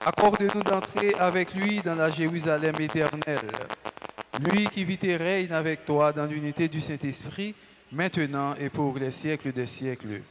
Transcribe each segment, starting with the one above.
Accorde-nous d'entrer avec lui dans la Jérusalem éternelle. Lui qui vit et règne avec toi dans l'unité du Saint-Esprit, maintenant et pour les siècles des siècles.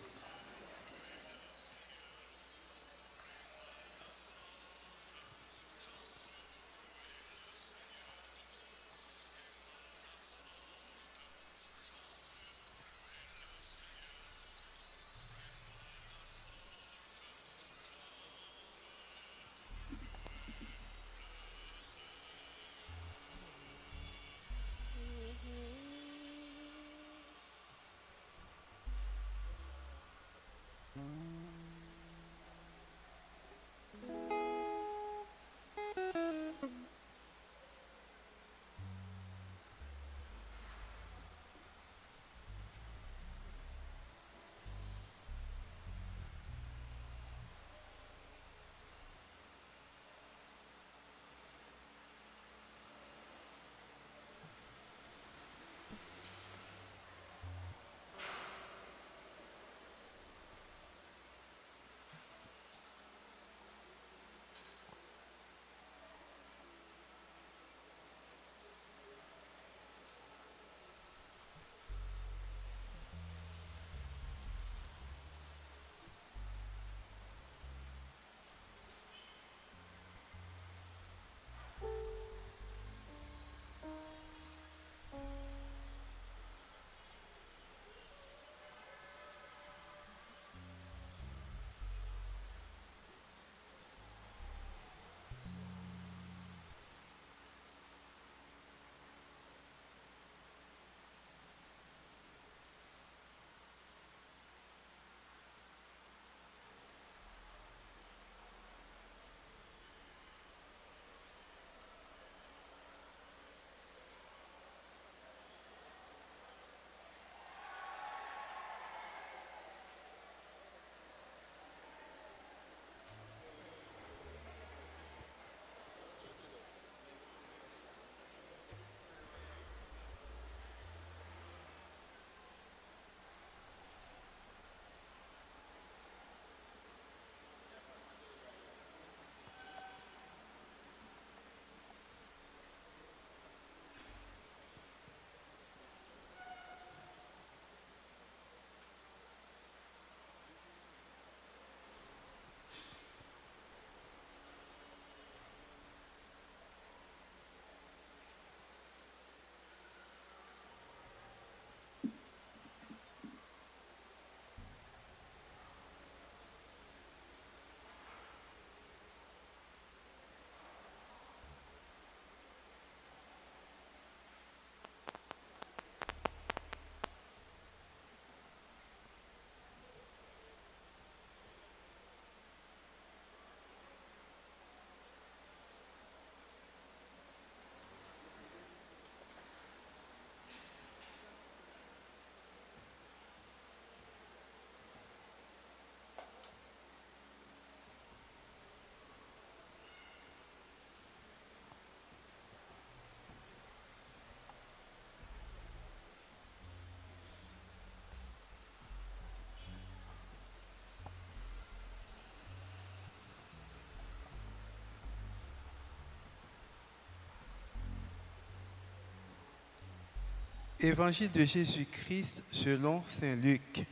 Évangile de Jésus-Christ selon saint Luc.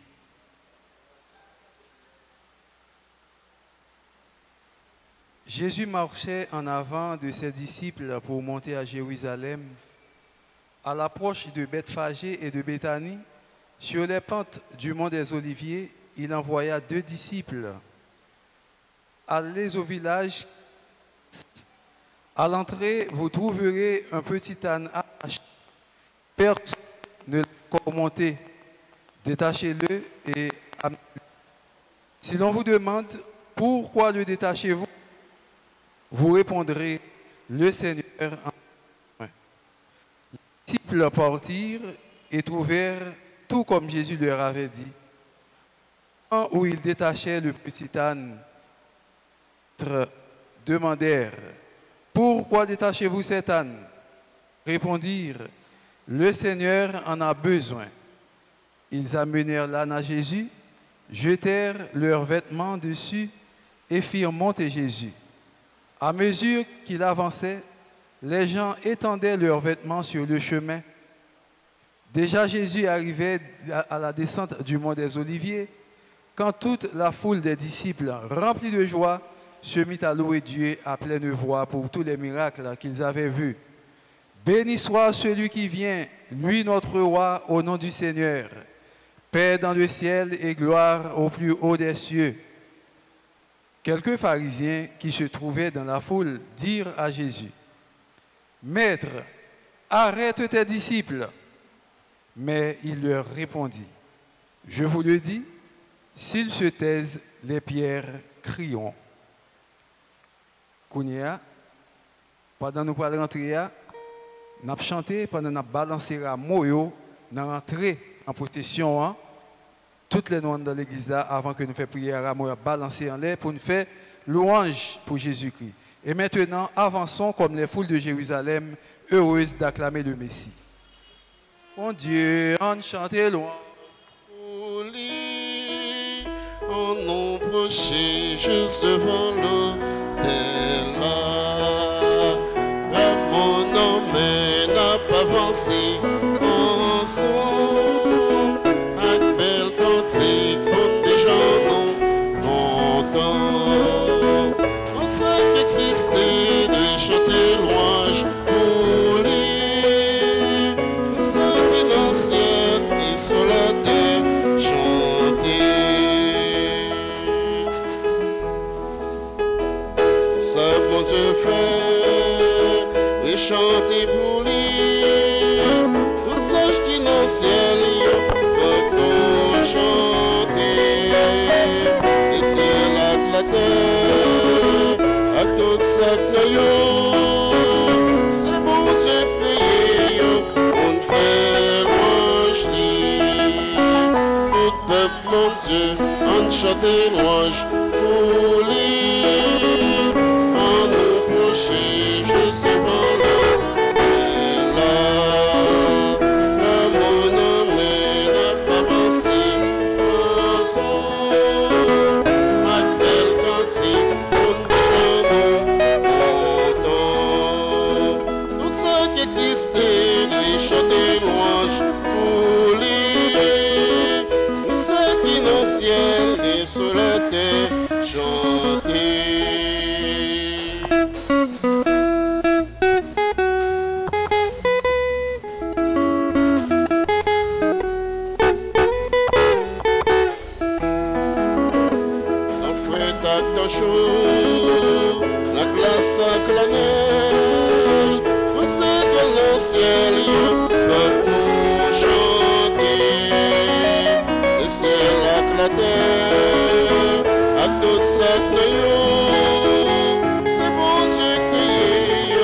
Jésus marchait en avant de ses disciples pour monter à Jérusalem. À l'approche de Bethphagée et de Béthanie, sur les pentes du mont des Oliviers, il envoya 2 disciples. Allez au village. À l'entrée, vous trouverez un petit âne attaché. Personne ne l'a encore monté. Détachez-le et amenez-le. Si l'on vous demande pourquoi le détachez-vous, vous répondrez, le Seigneur en a besoin. Les disciples partirent et trouvèrent tout comme Jésus leur avait dit. Au moment où ils détachaient le petit âne, ils demandèrent, pourquoi détachez-vous cet âne? Répondirent, le Seigneur en a besoin. Ils amenèrent l'âne à Jésus, jetèrent leurs vêtements dessus et firent monter Jésus. À mesure qu'il avançait, les gens étendaient leurs vêtements sur le chemin. Déjà Jésus arrivait à la descente du mont des Oliviers, quand toute la foule des disciples, remplis de joie, se mit à louer Dieu à pleine voix pour tous les miracles qu'ils avaient vus. Béni soit celui qui vient, lui notre roi, au nom du Seigneur. Paix dans le ciel et gloire au plus haut des cieux. Quelques pharisiens qui se trouvaient dans la foule dirent à Jésus, « Maître, arrête tes disciples. » Mais il leur répondit, « Je vous le dis, s'ils se taisent, les pierres crieront. » Kounia, pendant nous parlons rentrer, nous avons chanté, pendant nous avons balancé la moyo, nous avons rentré en possession, toutes les noms dans l'église avant que nous fassions prière à moyo, balancer en l'air pour nous faire louange pour Jésus-Christ. Et maintenant, avançons comme les foules de Jérusalem, heureuses d'acclamer le Messie. Mon Dieu, on chante loin. En nombre juste devant l'autel là, mon nom n'a pas avancé ensemble, avec belle cantique pour des gens non contents. On sait qu'exister de chanter louange pour lui, on sait qu'il ancien et sur la terre chanter. Mon Dieu fait, et chanter pour lui, pour sage qui dans le ciel, faut que nous chanter, et c'est là que la terre, à tout ça que nous, c'est bon Dieu créé, on fait louange lui, tout peuple mon Dieu, on chante louange pour lui. Juste devant l'autel là, mon nom n'a pas avancé ensemble, avec belle cantique, pour des genoux contents. Tout ça qui existait, lui chanter louange pour lui, ni ça qui dans le ciel, ni sur la terre, chanter. Chaud, la glace avec la neige, tout c'est dans le ciel, faut que nous chanter. Le ciel avec la terre, à tout ça que nous, c'est bon Dieu créé,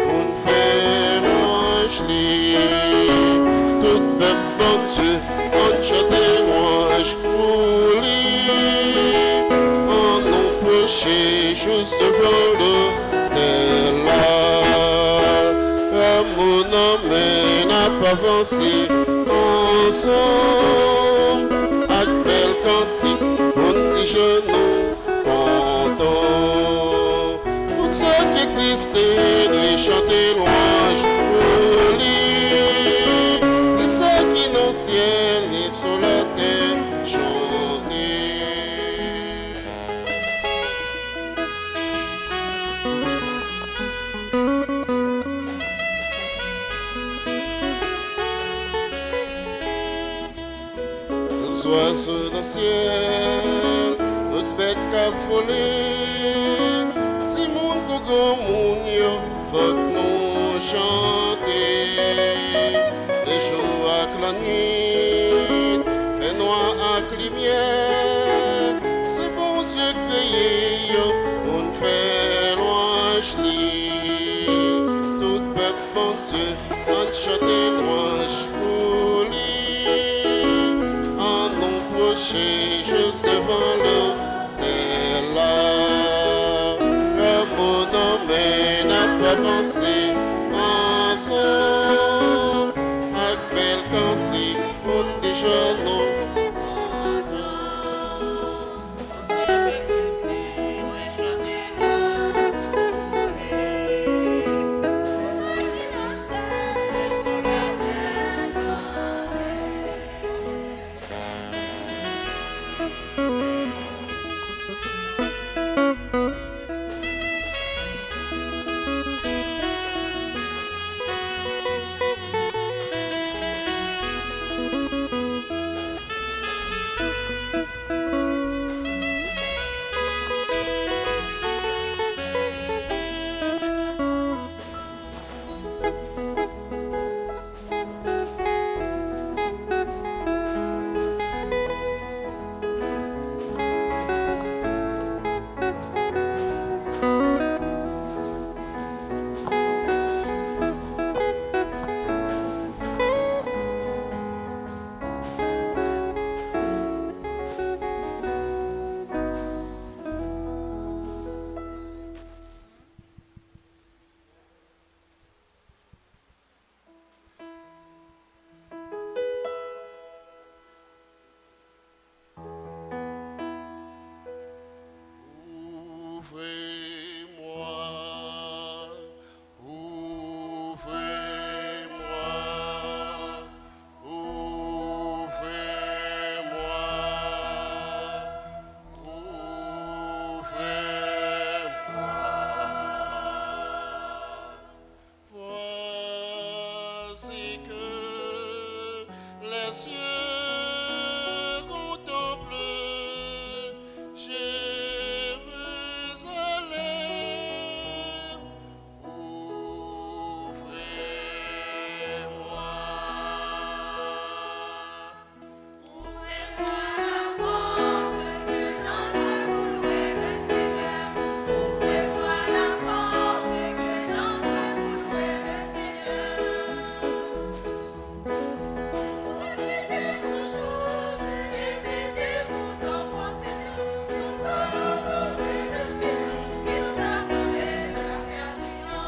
on fait louange lui. Tout peuple bon Dieu, on chante louange pour lui. Juste devant l'autel là, mon nom n'a pas avancé ensemble, avec belle cantique, on dit genoux contents. Tout ça qui existait, de chanter louange pour lui, et ça qui dans le ciel et sur la terre chanter. Oiseaux dans le ciel, toute bête cap volée, si mon coco mon yo, faut que nous chanter. Les jours avec la nuit, fait noir avec lumière, c'est bon Dieu créé, on fait louange lui. Tout peuple bon Dieu, on chante louange pour lui. Juste devant l'autel là, mon nom n'a pas avancé ensemble, avec belle cantique, on dit genoux. ainsi que les cieux contemplent Jérusalem. Ouvrez-moi. Ouvrez-moi la porte, que j'entre pour louer le Seigneur. Ouvrez-moi la porte, que j'entre pour louer le Seigneur. Revenez toujours et mettez-vous en possession. Nous allons chanter le Seigneur qui nous a sauvés de la perdition.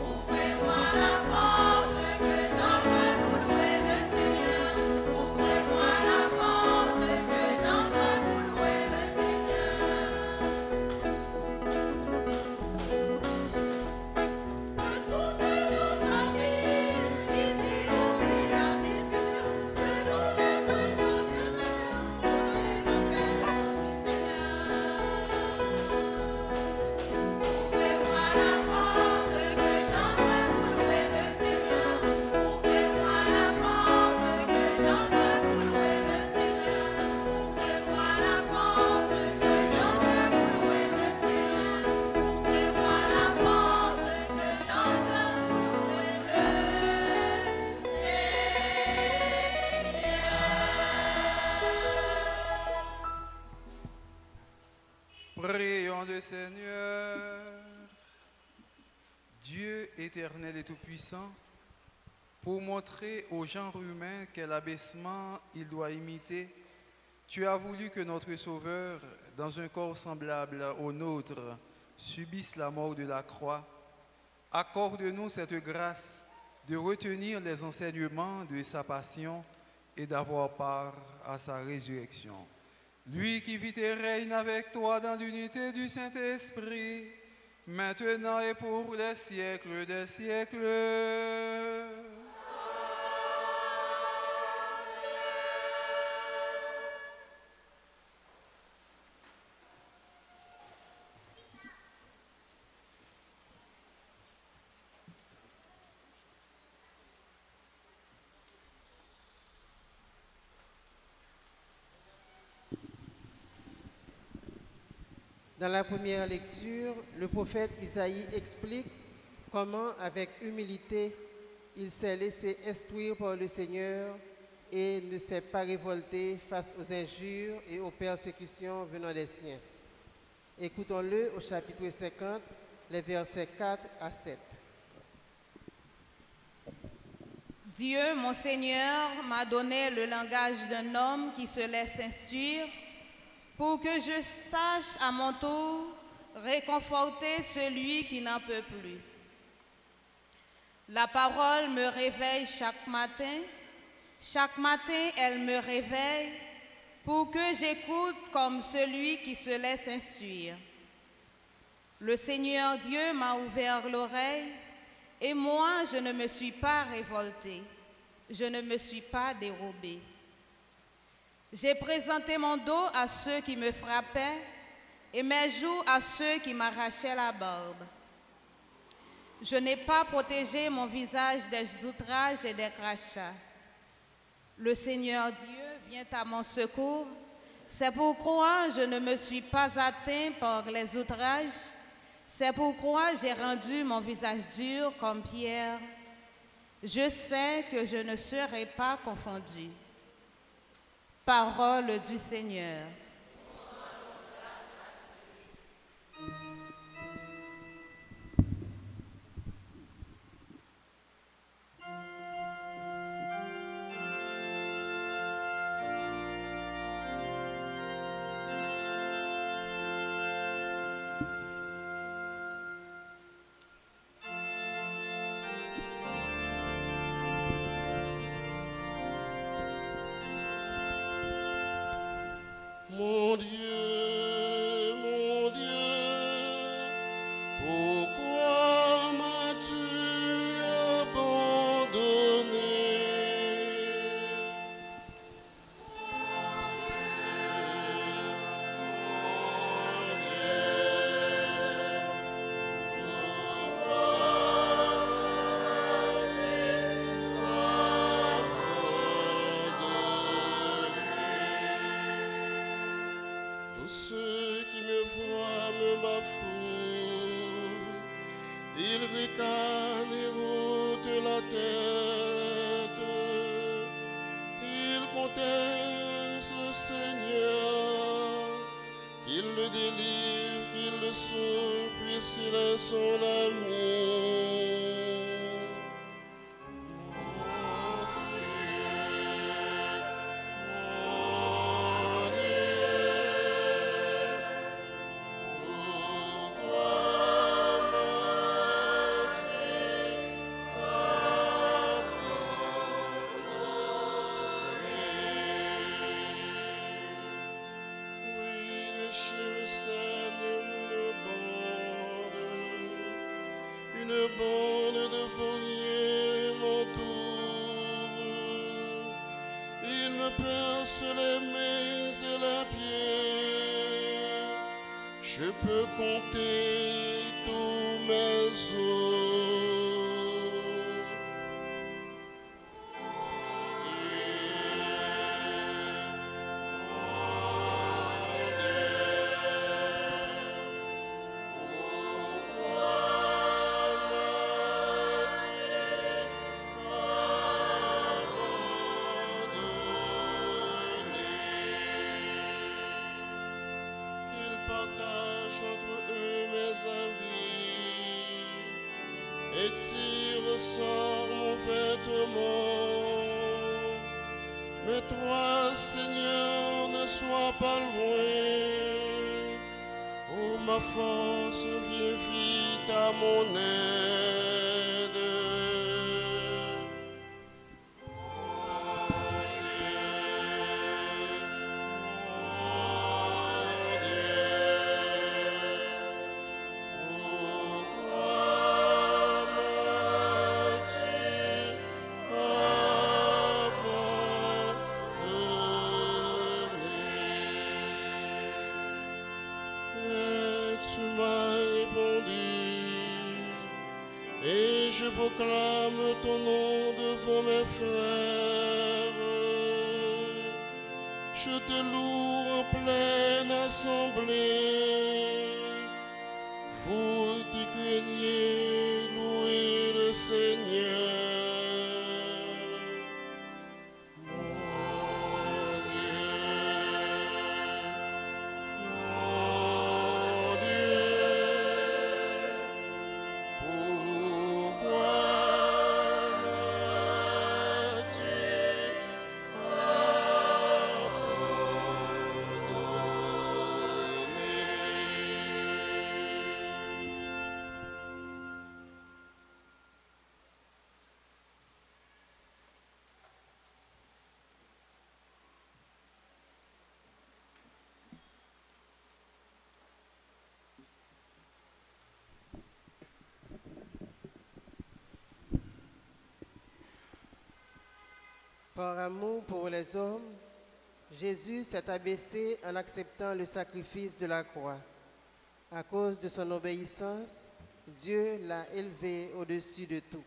Ouvrez-moi la porte, que j'entre pour louer le Seigneur. Ouvrez-moi la porte, que j'entre pour louer le Seigneur. Que toutes nos familles ici oublient la discussion, que nous ne fassions que Seigneur, pour les appels du Seigneur. Ouvrez-moi la porte, que j'entre pour louer le Seigneur. Ouvrez-moi la porte, que j'entre pour louer le Seigneur. Ouvrez-moi la porte, que j'entre pour louer le Seigneur. Ouvrez-moi la porte, que j'entre pour louer le Seigneur. Prions le Seigneur. Dieu éternel et tout-puissant, pour montrer au genre humain quel abaissement il doit imiter, tu as voulu que notre Sauveur, dans un corps semblable au nôtre, subisse la mort de la croix. Accorde-nous cette grâce de retenir les enseignements de sa passion et d'avoir part à sa résurrection. Lui qui vit et règne avec toi dans l'unité du Saint-Esprit, maintenant et pour les siècles des siècles. Dans la première lecture, le prophète Isaïe explique comment, avec humilité, il s'est laissé instruire par le Seigneur et ne s'est pas révolté face aux injures et aux persécutions venant des siens. Écoutons-le au chapitre 50, les versets 4 à 7. Dieu, mon Seigneur, m'a donné le langage d'un homme qui se laisse instruire pour que je sache à mon tour réconforter celui qui n'en peut plus. La parole me réveille chaque matin elle me réveille pour que j'écoute comme celui qui se laisse instruire. Le Seigneur Dieu m'a ouvert l'oreille et moi je ne me suis pas révoltée, je ne me suis pas dérobée. J'ai présenté mon dos à ceux qui me frappaient et mes joues à ceux qui m'arrachaient la barbe. Je n'ai pas protégé mon visage des outrages et des crachats. Le Seigneur Dieu vient à mon secours. C'est pourquoi je ne me suis pas atteint par les outrages. C'est pourquoi j'ai rendu mon visage dur comme pierre. Je sais que je ne serai pas confondu. Parole du Seigneur. Ceux qui me voient me bafouent, ils ricanent et ôtent la tête, ils contestent le Seigneur, qu'il le délivre, qu'il le sauve, puisqu'il est son ami. Une bande de fourriers m'entoure, ils me percent les mains et les pieds, je peux compter tous mes os. Entre eux mes avis, et tire sort mon vêtement. Mais toi, Seigneur, ne sois pas loin. Oh, ma force, viens vite à mon aide. Et je proclame ton nom devant mes frères. Je te loue en pleine assemblée. Vous qui craignez, louez le Seigneur. Par amour pour les hommes, Jésus s'est abaissé en acceptant le sacrifice de la croix. À cause de son obéissance, Dieu l'a élevé au-dessus de tout.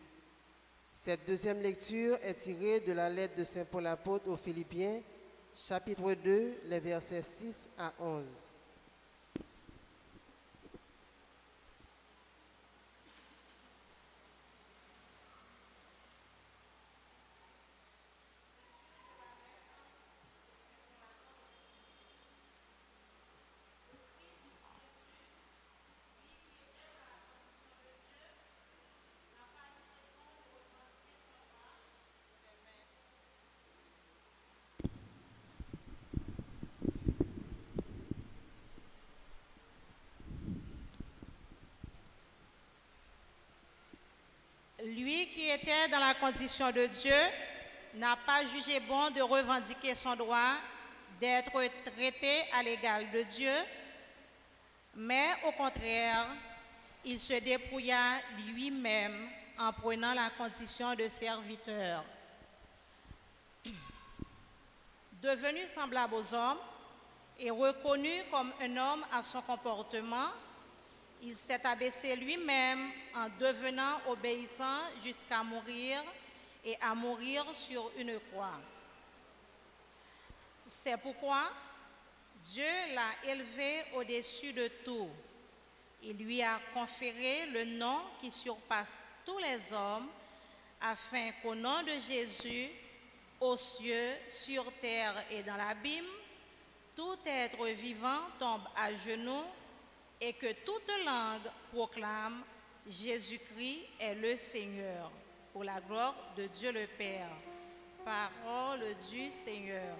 Cette deuxième lecture est tirée de la lettre de Saint Paul apôtre aux Philippiens, chapitre 2, les versets 6 à 11. Lui qui était dans la condition de Dieu n'a pas jugé bon de revendiquer son droit d'être traité à l'égal de Dieu, mais au contraire, il se dépouilla lui-même en prenant la condition de serviteur. Devenu semblable aux hommes et reconnu comme un homme à son comportement, il s'est abaissé lui-même en devenant obéissant jusqu'à mourir et à mourir sur une croix. C'est pourquoi Dieu l'a élevé au-dessus de tout. Il lui a conféré le nom qui surpasse tous les hommes, afin qu'au nom de Jésus, aux cieux, sur terre et dans l'abîme, tout être vivant tombe à genoux et que toute langue proclame Jésus-Christ est le Seigneur, pour la gloire de Dieu le Père. Parole du Seigneur.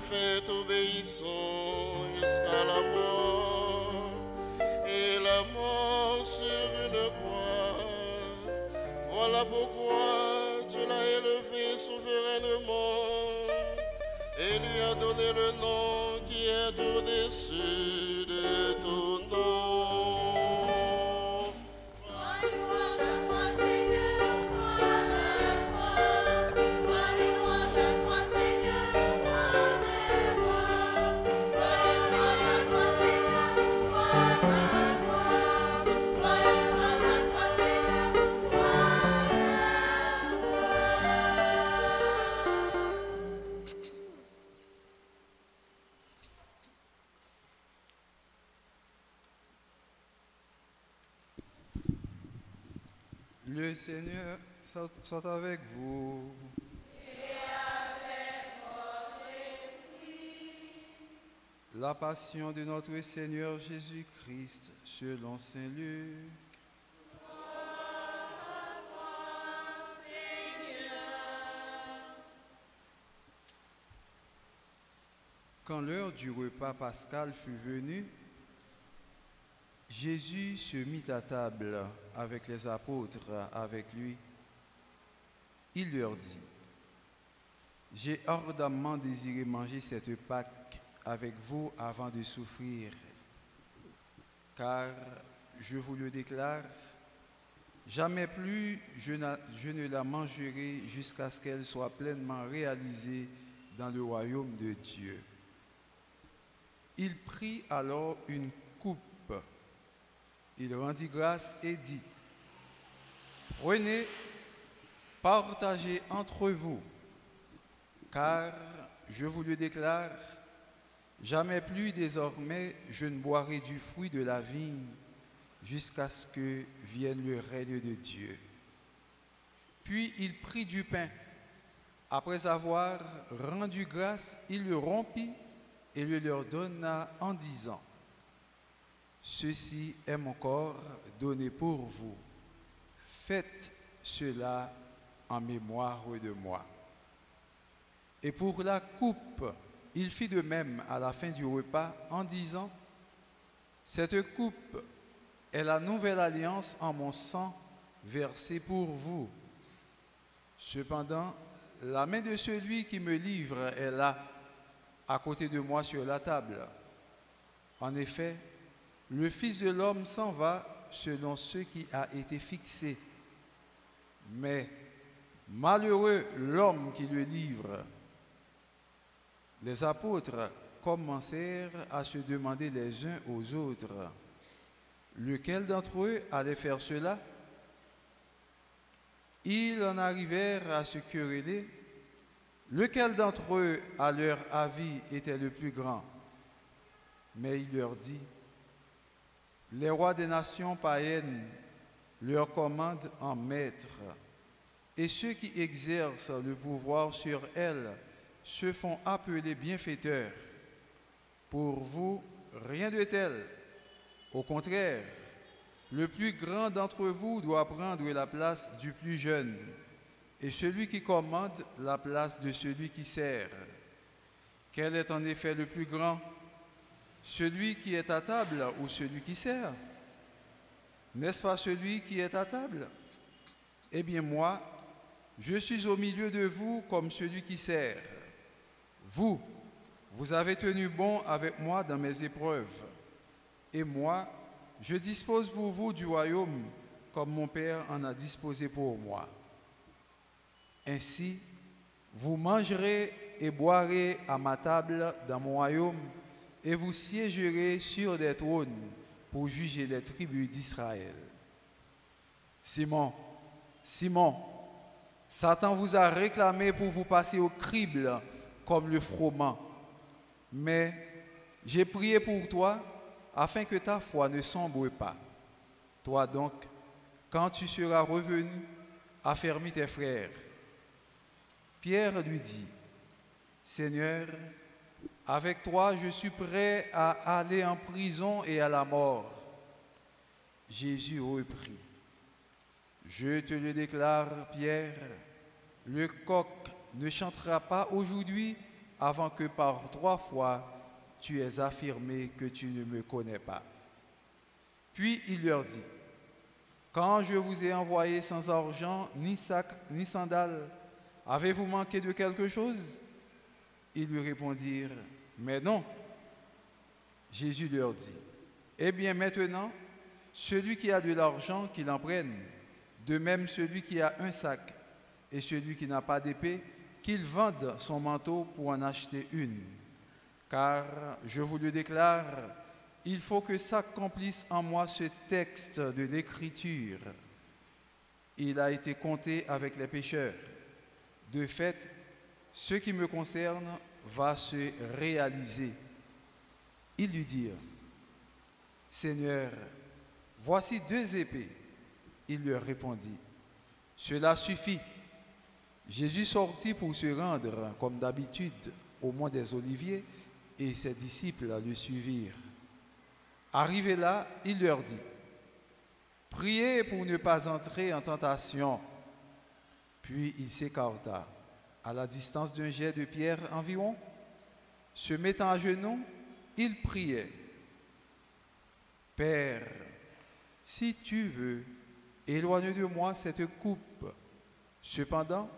Fait obéissant jusqu'à la mort, et la mort sur une croix. Voilà pourquoi tu l'as élevé souverainement et lui as donné le nom qui est au-dessus de ton nom. Le Seigneur soit avec vous. Et avec votre esprit. La passion de notre Seigneur Jésus-Christ selon Saint Luc. Quand l'heure du repas pascal fut venue, Jésus se mit à table avec les apôtres avec lui. Il leur dit: j'ai ardemment désiré manger cette Pâque avec vous avant de souffrir, car je vous le déclare, jamais plus je ne la mangerai jusqu'à ce qu'elle soit pleinement réalisée dans le royaume de Dieu. Il prit alors une coupe. Il rendit grâce et dit: prenez, partagez entre vous, car je vous le déclare, jamais plus désormais je ne boirai du fruit de la vigne jusqu'à ce que vienne le règne de Dieu. Puis il prit du pain. Après avoir rendu grâce, il le rompit et le leur donna en disant: ceci est mon corps donné pour vous. Faites cela en mémoire de moi. Et pour la coupe, il fit de même à la fin du repas en disant: cette coupe est la nouvelle alliance en mon sang versé pour vous. Cependant, la main de celui qui me livre est là, à côté de moi sur la table. En effet, le Fils de l'homme s'en va selon ce qui a été fixé. Mais malheureux l'homme qui le livre. Les apôtres commencèrent à se demander les uns aux autres: lequel d'entre eux allait faire cela? Ils en arrivèrent à se quereller. Lequel d'entre eux, à leur avis, était le plus grand? Mais il leur dit: les rois des nations païennes leur commandent en maître, et ceux qui exercent le pouvoir sur elles se font appeler bienfaiteurs. Pour vous, rien de tel. Au contraire, le plus grand d'entre vous doit prendre la place du plus jeune, et celui qui commande la place de celui qui sert. Quel est en effet le plus grand? Celui qui est à table ou celui qui sert? N'est-ce pas celui qui est à table? Eh bien moi, je suis au milieu de vous comme celui qui sert. Vous, vous avez tenu bon avec moi dans mes épreuves. Et moi, je dispose pour vous du royaume comme mon Père en a disposé pour moi. Ainsi, vous mangerez et boirez à ma table dans mon royaume et vous siégerez sur des trônes pour juger les tribus d'Israël. Simon, Simon, Satan vous a réclamé pour vous passer au crible comme le froment. Mais j'ai prié pour toi afin que ta foi ne sombre pas. Toi donc, quand tu seras revenu, affermis tes frères. Pierre lui dit, Seigneur, avec toi je suis prêt à aller en prison et à la mort. Jésus reprit, je te le déclare, Pierre, le coq ne chantera pas aujourd'hui avant que par 3 fois tu aies affirmé que tu ne me connais pas. Puis il leur dit, quand je vous ai envoyé sans argent, ni sac, ni sandales, avez-vous manqué de quelque chose? Ils lui répondirent, mais non. Jésus leur dit, eh bien maintenant, celui qui a de l'argent, qu'il en prenne, de même celui qui a un sac, et celui qui n'a pas d'épée, qu'il vende son manteau pour en acheter une. Car, je vous le déclare, il faut que s'accomplisse en moi ce texte de l'Écriture. Il a été compté avec les pécheurs. De fait, ce qui me concerne va se réaliser. Ils lui dirent, Seigneur, voici 2 épées. Il leur répondit, cela suffit. Jésus sortit pour se rendre, comme d'habitude, au mont des Oliviers, et ses disciples le suivirent. Arrivé là, il leur dit, priez pour ne pas entrer en tentation. Puis il s'écarta, à la distance d'un jet de pierre environ. Se mettant à genoux, il priait, Père, si tu veux, éloigne de moi cette coupe. Cependant,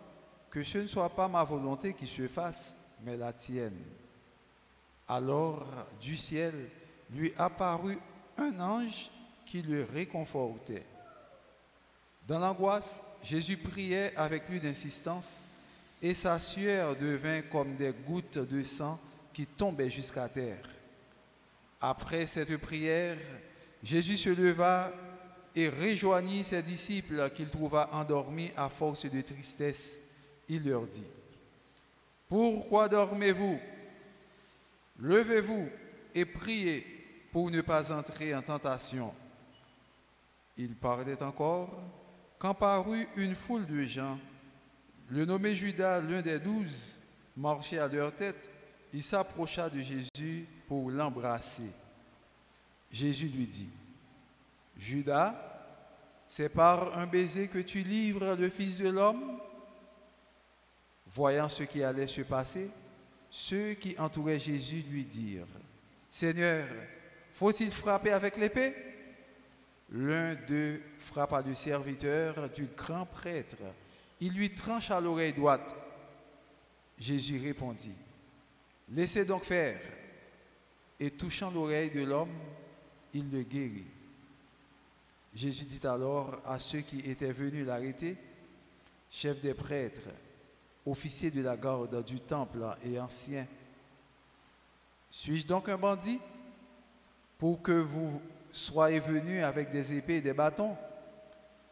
que ce ne soit pas ma volonté qui se fasse, mais la tienne. Alors, du ciel, lui apparut un ange qui le réconfortait. Dans l'angoisse, Jésus priait avec plus d'insistance, et sa sueur devint comme des gouttes de sang qui tombaient jusqu'à terre. Après cette prière, Jésus se leva et rejoignit ses disciples qu'il trouva endormis à force de tristesse. Il leur dit, pourquoi dormez-vous? Levez-vous et priez pour ne pas entrer en tentation. Il parlait encore quand parut une foule de gens. Le nommé Judas, l'un des 12, marchait à leur tête. Il s'approcha de Jésus pour l'embrasser. Jésus lui dit, Judas, c'est par un baiser que tu livres le Fils de l'homme? Voyant ce qui allait se passer, ceux qui entouraient Jésus lui dirent, Seigneur, faut-il frapper avec l'épée? L'un d'eux frappa le serviteur du grand prêtre. Il lui trancha l'oreille droite. Jésus répondit, laissez donc faire. Et touchant l'oreille de l'homme, il le guérit. Jésus dit alors à ceux qui étaient venus l'arrêter, chefs des prêtres, officiers de la garde du temple et anciens, suis-je donc un bandit pour que vous soyez venus avec des épées et des bâtons?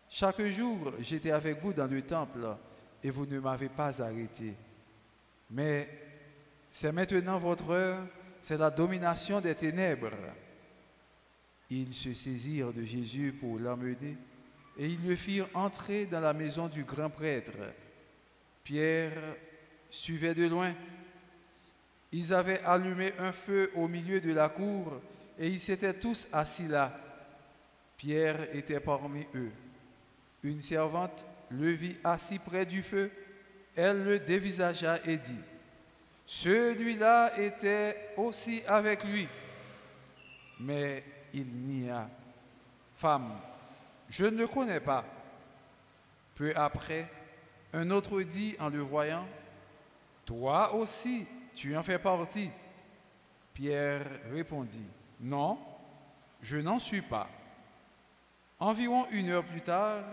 Chaque jour, j'étais avec vous dans le temple et vous ne m'avez pas arrêté. Mais c'est maintenant votre heure, c'est la domination des ténèbres. Ils se saisirent de Jésus pour l'emmener et ils le firent entrer dans la maison du grand prêtre. Pierre suivait de loin. Ils avaient allumé un feu au milieu de la cour et ils s'étaient tous assis là. Pierre était parmi eux. Une servante le vit assis près du feu. Elle le dévisagea et dit, « Celui-là était aussi avec lui. » Mais il nia. « Femme, je ne le connais pas. Peu après, un autre dit en le voyant, toi aussi, tu en fais partie. Pierre répondit, non, je n'en suis pas. Environ 1 heure plus tard,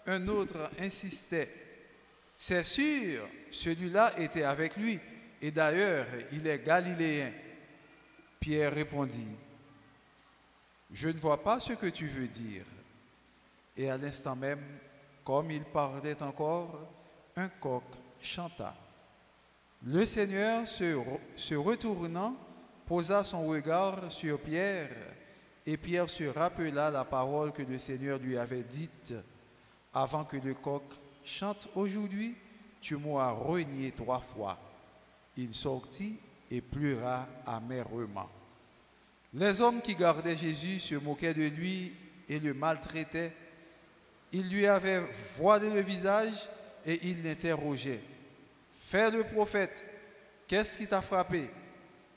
un autre insistait, c'est sûr, celui-là était avec lui, et d'ailleurs, il est galiléen. Pierre répondit, je ne vois pas ce que tu veux dire. Et à l'instant même, comme il parlait encore, un coq chanta. Le Seigneur, se retournant, posa son regard sur Pierre, et Pierre se rappela la parole que le Seigneur lui avait dite, avant que le coq chante aujourd'hui, tu m'auras renié 3 fois. Il sortit et pleura amèrement. Les hommes qui gardaient Jésus se moquaient de lui et le maltraitaient. Ils lui avaient voilé le visage et ils l'interrogeaient. « Fais le prophète, qu'est-ce qui t'a frappé ?»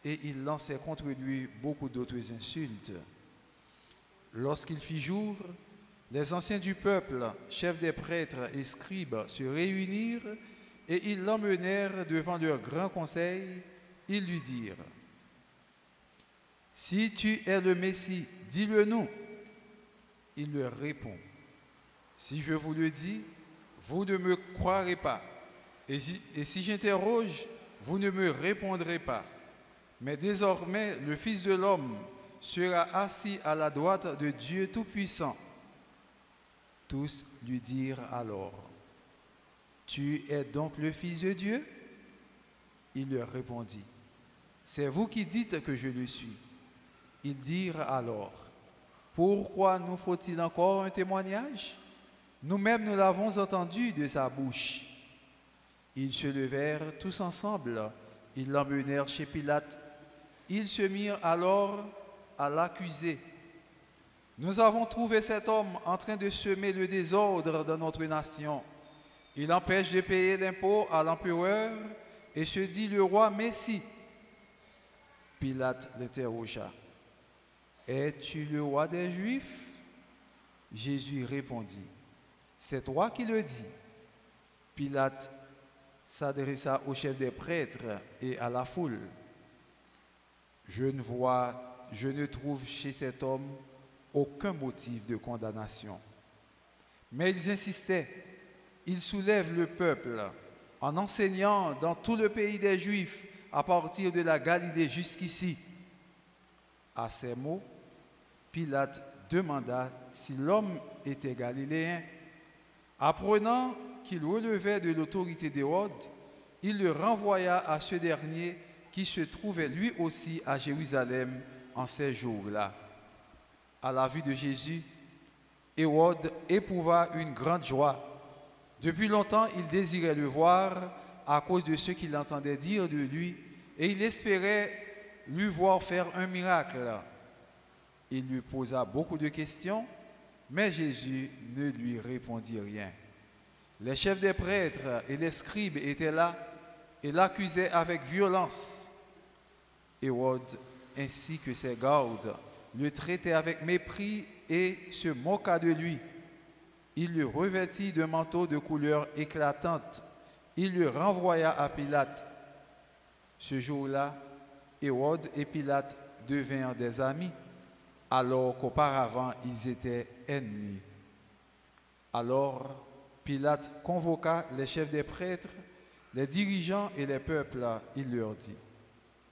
Et ils lançaient contre lui beaucoup d'autres insultes. Lorsqu'il fit jour, les anciens du peuple, chefs des prêtres et scribes, se réunirent et ils l'emmenèrent devant leur grand conseil. Ils lui dirent, « Si tu es le Messie, dis-le-nous. » Il leur répond, « Si je vous le dis, vous ne me croirez pas. Et si j'interroge, vous ne me répondrez pas. Mais désormais, le Fils de l'homme sera assis à la droite de Dieu Tout-Puissant. » Tous lui dirent alors, « Tu es donc le Fils de Dieu ?» Il leur répondit, « C'est vous qui dites que je le suis. » Ils dirent alors, « Pourquoi nous faut-il encore un témoignage? Nous-mêmes nous l'avons entendu de sa bouche. » Ils se levèrent tous ensemble, ils l'emmenèrent chez Pilate. Ils se mirent alors à l'accuser. « Nous avons trouvé cet homme en train de semer le désordre dans notre nation. Il empêche de payer l'impôt à l'empereur et se dit le roi Messie. » Pilate l'interrogea. « Es-tu le roi des Juifs ?» Jésus répondit, « C'est toi qui le dis. » Pilate s'adressa au chef des prêtres et à la foule. « Je ne trouve chez cet homme aucun motif de condamnation. » Mais ils insistaient. Il soulève le peuple en enseignant dans tout le pays des Juifs à partir de la Galilée jusqu'ici. À ces mots, Pilate demanda si l'homme était galiléen. Apprenant qu'il relevait de l'autorité d'Hérode, il le renvoya à ce dernier qui se trouvait lui aussi à Jérusalem en ces jours-là. À la vue de Jésus, Hérode éprouva une grande joie. Depuis longtemps, il désirait le voir à cause de ce qu'il entendait dire de lui et il espérait lui voir faire un miracle. Il lui posa beaucoup de questions, mais Jésus ne lui répondit rien. Les chefs des prêtres et les scribes étaient là et l'accusaient avec violence. Hérode ainsi que ses gardes le traitaient avec mépris et se moqua de lui. Il le revêtit d'un manteau de couleur éclatante. Il le renvoya à Pilate. Ce jour-là, Hérode et Pilate devinrent des amis, alors qu'auparavant ils étaient ennemis. Alors Pilate convoqua les chefs des prêtres, les dirigeants et les peuples. Il leur dit,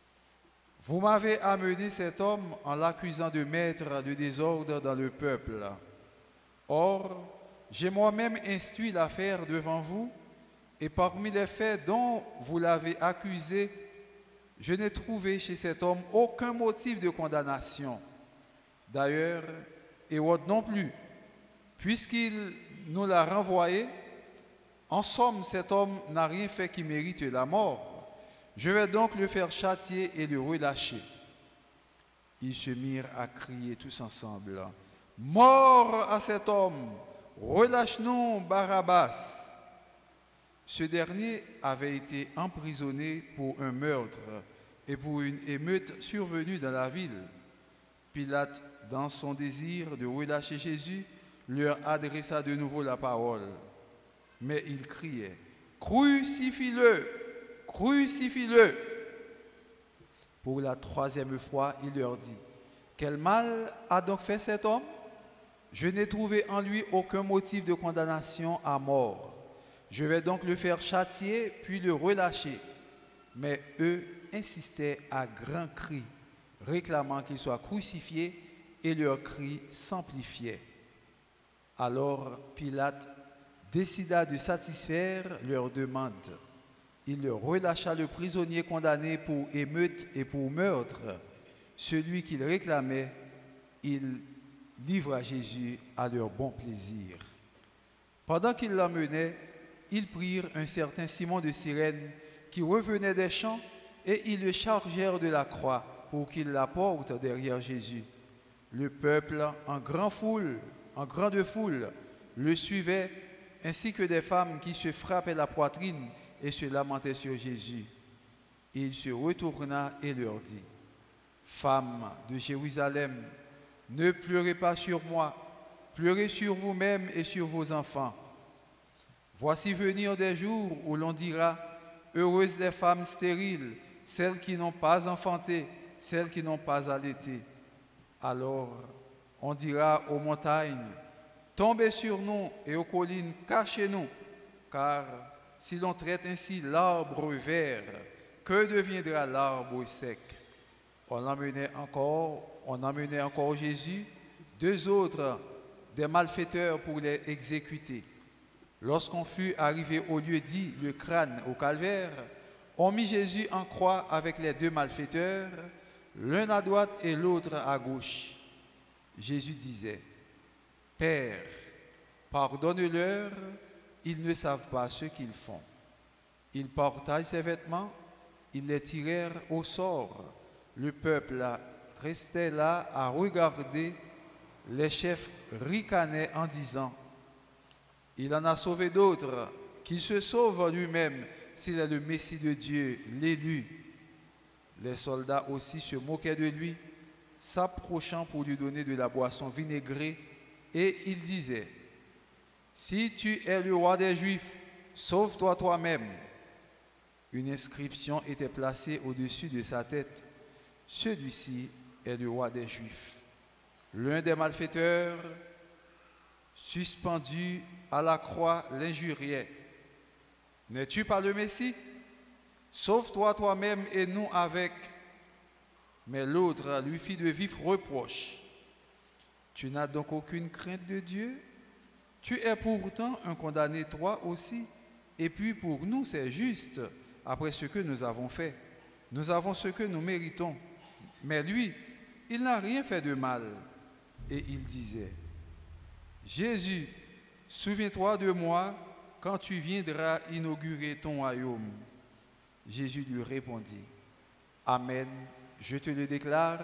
« Vous m'avez amené cet homme en l'accusant de mettre le désordre dans le peuple. Or, j'ai moi-même instruit l'affaire devant vous, et parmi les faits dont vous l'avez accusé, je n'ai trouvé chez cet homme aucun motif de condamnation. D'ailleurs, Hérode non plus, puisqu'il nous l'a renvoyé. En somme, cet homme n'a rien fait qui mérite la mort. Je vais donc le faire châtier et le relâcher. » Ils se mirent à crier tous ensemble, « Mort à cet homme! Relâche-nous Barabbas !» Ce dernier avait été emprisonné pour un meurtre et pour une émeute survenue dans la ville. Pilate, dans son désir de relâcher Jésus, leur adressa de nouveau la parole. Mais ils criaient, « Crucifie-le! Crucifie-le » Pour la troisième fois, il leur dit, « Quel mal a donc fait cet homme? Je n'ai trouvé en lui aucun motif de condamnation à mort. Je vais donc le faire châtier, puis le relâcher. » Mais eux insistaient à grands cris, réclamant qu'il soit crucifié, et leurs cris s'amplifiaient. Alors Pilate décida de satisfaire leur demande. Il leur relâcha le prisonnier condamné pour émeute et pour meurtre. Celui qu'il réclamait, il livra Jésus à leur bon plaisir. Pendant qu'ils l'emmenaient, ils prirent un certain Simon de Cyrène qui revenait des champs et ils le chargèrent de la croix pour qu'il la porte derrière Jésus. Le peuple, en grande foule, le suivait, ainsi que des femmes qui se frappaient la poitrine et se lamentaient sur Jésus. Il se retourna et leur dit, « Femmes de Jérusalem, ne pleurez pas sur moi, pleurez sur vous-même et sur vos enfants. Voici venir des jours où l'on dira, heureuses les femmes stériles, celles qui n'ont pas enfanté, celles qui n'ont pas allaité. Alors on dira aux montagnes, tombez sur nous, et aux collines, cachez-nous, car si l'on traite ainsi l'arbre vert, que deviendra l'arbre sec? » On emmenait encore Jésus, deux autres, des malfaiteurs, pour les exécuter. Lorsqu'on fut arrivé au lieu dit le crâne au calvaire, on mit Jésus en croix avec les deux malfaiteurs, l'un à droite et l'autre à gauche. Jésus disait, « Père, pardonne-leur, ils ne savent pas ce qu'ils font. » Ils portaient ses vêtements, ils les tirèrent au sort. Le peuple restait là à regarder. Les chefs ricanaient en disant, « Il en a sauvé d'autres, qu'il se sauve lui-même s'il est le Messie de Dieu, l'élu. » Les soldats aussi se moquaient de lui, s'approchant pour lui donner de la boisson vinaigrée, et ils disaient, « Si tu es le roi des Juifs, sauve-toi toi-même. » Une inscription était placée au-dessus de sa tête. « Celui-ci est le roi des Juifs. » L'un des malfaiteurs, suspendu à la croix, l'injuriait. « N'es-tu pas le Messie? Sauve-toi toi-même et nous avec. » Mais l'autre lui fit de vifs reproches. « Tu n'as donc aucune crainte de Dieu? Tu es pourtant un condamné toi aussi, et puis pour nous c'est juste, après ce que nous avons fait. Nous avons ce que nous méritons. Mais lui, il n'a rien fait de mal. » Et il disait, « Jésus, souviens-toi de moi quand tu viendras inaugurer ton royaume. » Jésus lui répondit, « Amen, je te le déclare,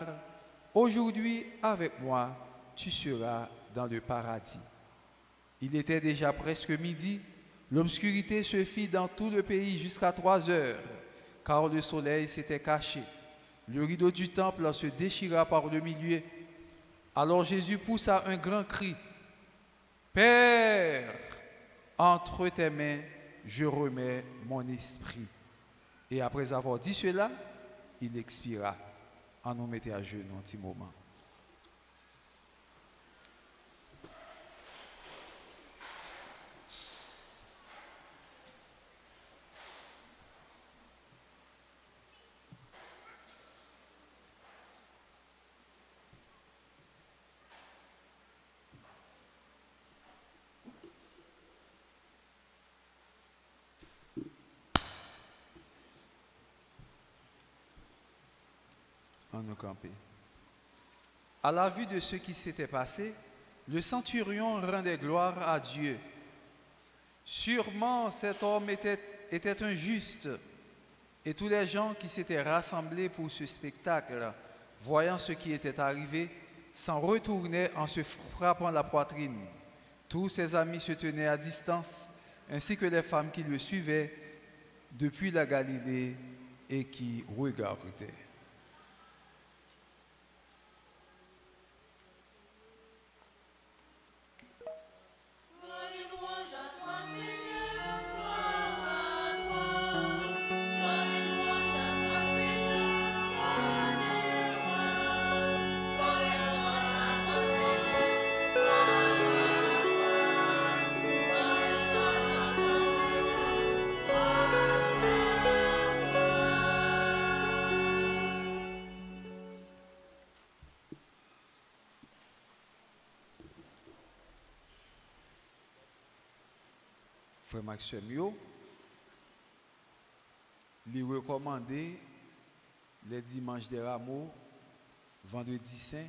aujourd'hui avec moi, tu seras dans le paradis. » Il était déjà presque midi, l'obscurité se fit dans tout le pays jusqu'à 3 heures, car le soleil s'était caché. Le rideau du temple se déchira par le milieu. Alors Jésus poussa un grand cri, « Père, entre tes mains, je remets mon esprit. » Et après avoir dit cela, il expira. On nous mettait à genoux un petit moment. Nous camper. À la vue de ce qui s'était passé, le centurion rendait gloire à Dieu. Sûrement cet homme était un juste, et tous les gens qui s'étaient rassemblés pour ce spectacle, voyant ce qui était arrivé, s'en retournaient en se frappant la poitrine. Tous ses amis se tenaient à distance, ainsi que les femmes qui le suivaient depuis la Galilée et qui regardaient. frère Maxime yo, lui recommander les dimanches des rameaux, vendredi saint,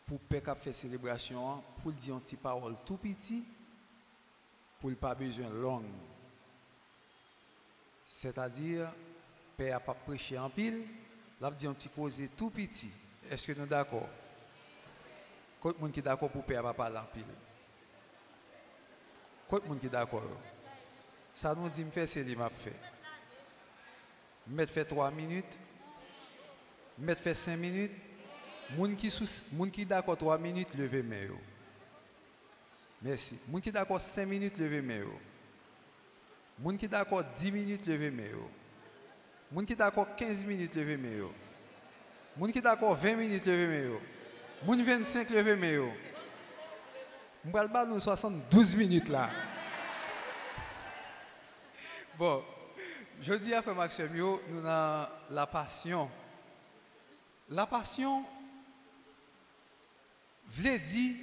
pour faire célébration, pour dire une petite parole tout petit, pour ne pas besoin longue. C'est-à-dire, Père n'a pas prêché en pile, là, dit un petit causé tout petit. Est-ce que nous sommes d'accord? Combien de monde qui est d'accord pour Père n'a pas parler en pile? Combien de monde qui est d'accord? Ça nous dit, me faire, c'est lui m'a fait. Mettre fait 3 minutes, mettre fait 5 minutes. Moun qui d'accord 3 minutes, levez main. Merci. Moun qui d'accord 5 minutes, levez main. Moun qui d'accord 10 minutes, levez main. Moun qui d'accord 15 minutes, levez main. Moun qui d'accord 20 minutes, levez main. Moun 25, levez main. M'bral ba nous 72 minutes là. Bon, je dis à Frère Maxime, nous avons la passion. La passion veut dire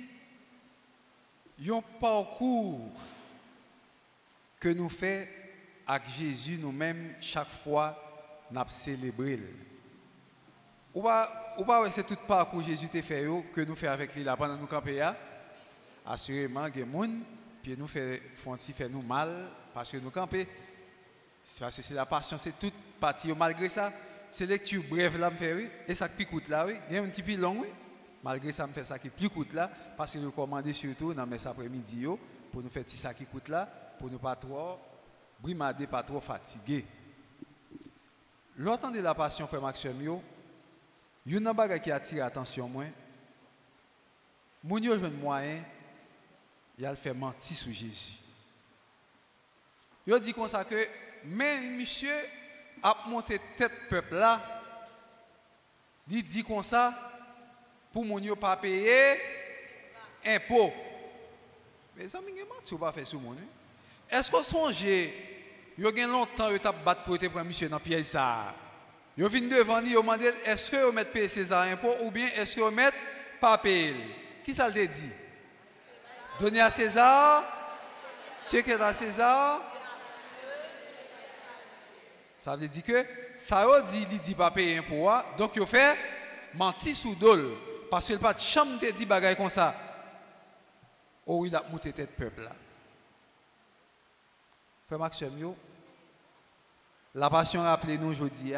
un parcours que nous faisons avec Jésus nous-mêmes chaque fois nous célébrons. Ou pas c'est tout parcours que Jésus t'a fait que nous faisons avec lui là pendant nous camper. Assurément, il y a des gens qui nous font nous mal parce que nous camper. Parce que c'est la passion, c'est toute partie. Malgré ça, c'est lecture brève là me fait oui et ça qui coûte là oui il y a un petit peu long oui malgré ça me fait ça qui plus coûte là parce que recommander surtout dans mes après-midi pour nous faire ça qui coûte là pour ne pas trop brimader pas trop fatigué. L'autre de la passion frère Maxime yo une bagarre qui attire attention moi moun yo joine moyen il a fait mentir sur Jésus. Yo dit comme ça que mais monsieur a monté tête peuple là, il dit comme ça pour mon yo pas payer impôt. Mais ça m'inquiète tu pas faire sur mon. Est-ce que songez yo gen longtemps yo t'a battre pour te prendre monsieur dans piège ça. Yo vinn devant lui yo mandé est-ce que yo met payer César impôt ou bien est-ce que yo met pas payer. Qui ça le dit? Donner à César ce qui est à César. Ça veut dire que ça il dit pas payer impôt donc il fait mentir sous dol parce qu'il pas de chambre de dit bagaille comme ça. Oh il a monté tête peuple là. Frère Maxime la passion rappelez nous aujourd'hui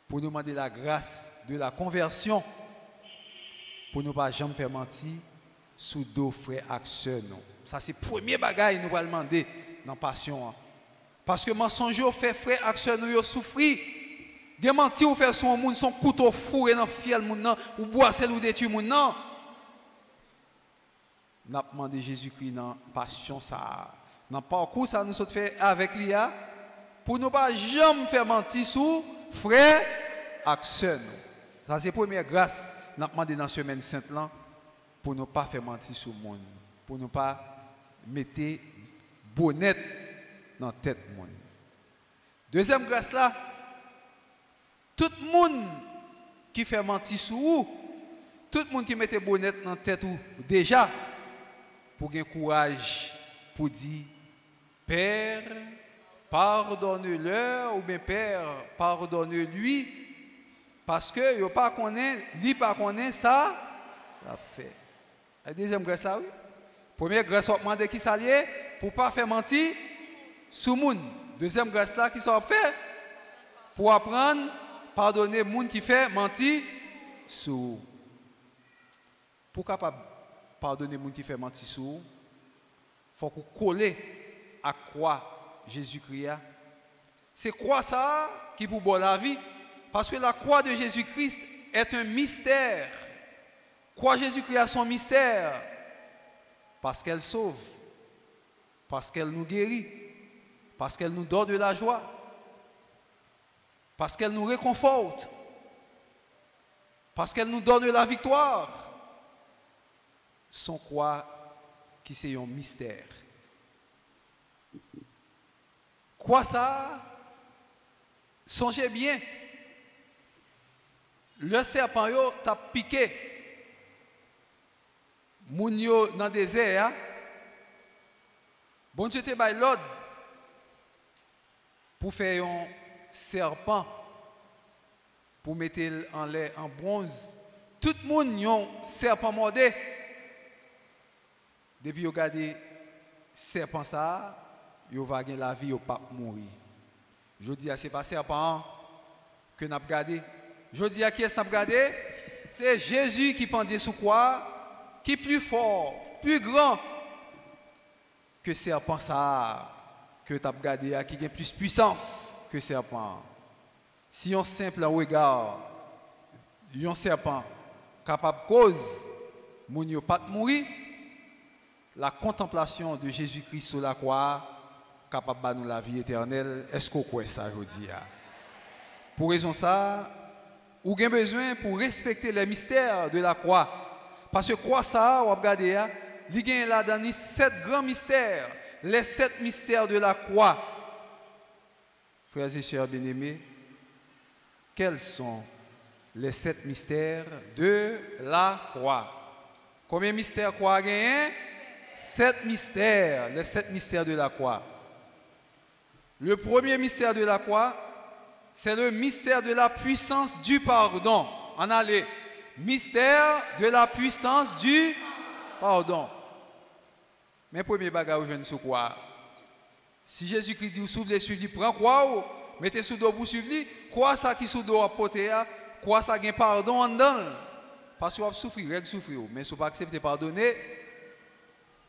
pour nous demander la grâce de la conversion pour nous pas jamais faire mentir sous dos frères acteurs non. Ça c'est premier bagaille nous va demander dans passion. Parce que mensonge fait frère action nous souffrir. Des menti ou faire son monde son couteau fourré dans fiel monde non ou boire celle ou détruire monde non. N'a demandé Jésus-Christ dans passion ça. Dans parcours ça nous sommes fait avec lui pour nous pas jamais faire mentir sous frère action. Ça c'est première grâce n'a demandé dans semaine sainte là pour nous pas faire mentir sur monde, pour nous pas mettre bonnet dans la tête monde. Deuxième grâce là, tout le monde qui fait mentir sur vous, tout le monde qui mette bonnet dans la tête ou déjà pour gagner courage pour dire Père, pardonne-leur ou bien Père, pardonne-lui parce que yo pas connaît, lui pas connaît ça l'a fait. La deuxième grâce là oui. Première grâce on demande qui s'allier pour pas faire mentir sous moun. Deuxième grâce là qui sont fait pour apprendre pardonner moun qui fait mentir sous. Pour capable pardonner moun qui fait mentir sous, faut qu'on coller à quoi Jésus-Christ. C'est quoi ça qui pour boire la vie parce que la croix de Jésus-Christ est un mystère. Croix Jésus-Christ a son mystère parce qu'elle sauve, parce qu'elle nous guérit. Parce qu'elle nous donne de la joie. Parce qu'elle nous réconforte. Parce qu'elle nous donne de la victoire. Son quoi qui c'est un mystère. Quoi ça? Songez bien. Le serpent yo t'a piqué. Moun yo dans le désert. Bon Dieu te bail l'ordre pour faire un serpent, pour mettre en l'air en bronze. Tout le monde a un serpent mordé. Depuis vous regardez serpent ça, vous va gagner la vie, vous pas mourir. Je dis à ce n'est pas serpent que nous avons regardé. Je dis à qui est-ce que nous avons regardé? C'est Jésus qui pendait sous quoi? Qui est plus fort, plus grand que serpent ça, que tu as regardé, qui a plus puissance que serpent. Si on simple regard, un serpent capable de cause, mon yo pas mourir, la contemplation de Jésus-Christ sur la croix capable de nous la vie éternelle. Est-ce qu'on croit ça aujourd'hui? Pour raison ça, ou avez besoin pour respecter les mystères de la croix. Parce que croix ça, on regarde il y a là-dedans 7 grands mystères, les 7 mystères de la croix. Frères et sœurs bien-aimés, quels sont les 7 mystères de la croix? Combien de mystères croix a gagné? 7 mystères, les 7 mystères de la croix. Le premier mystère de la croix, c'est le mystère de la puissance du pardon. En allez, mystère de la puissance du pardon. Mais premier bagage, je ne sais quoi. Si Jésus-Christ dit, vous soufflez sur lui, prends quoi, mettez sous dos, vous suivez, quoi ça qui sous dos à porter, quoi ça gagne pardon en dedans. Parce que vous souffrez, règle souffrir. Mais si vous ne pas accepter pardonner,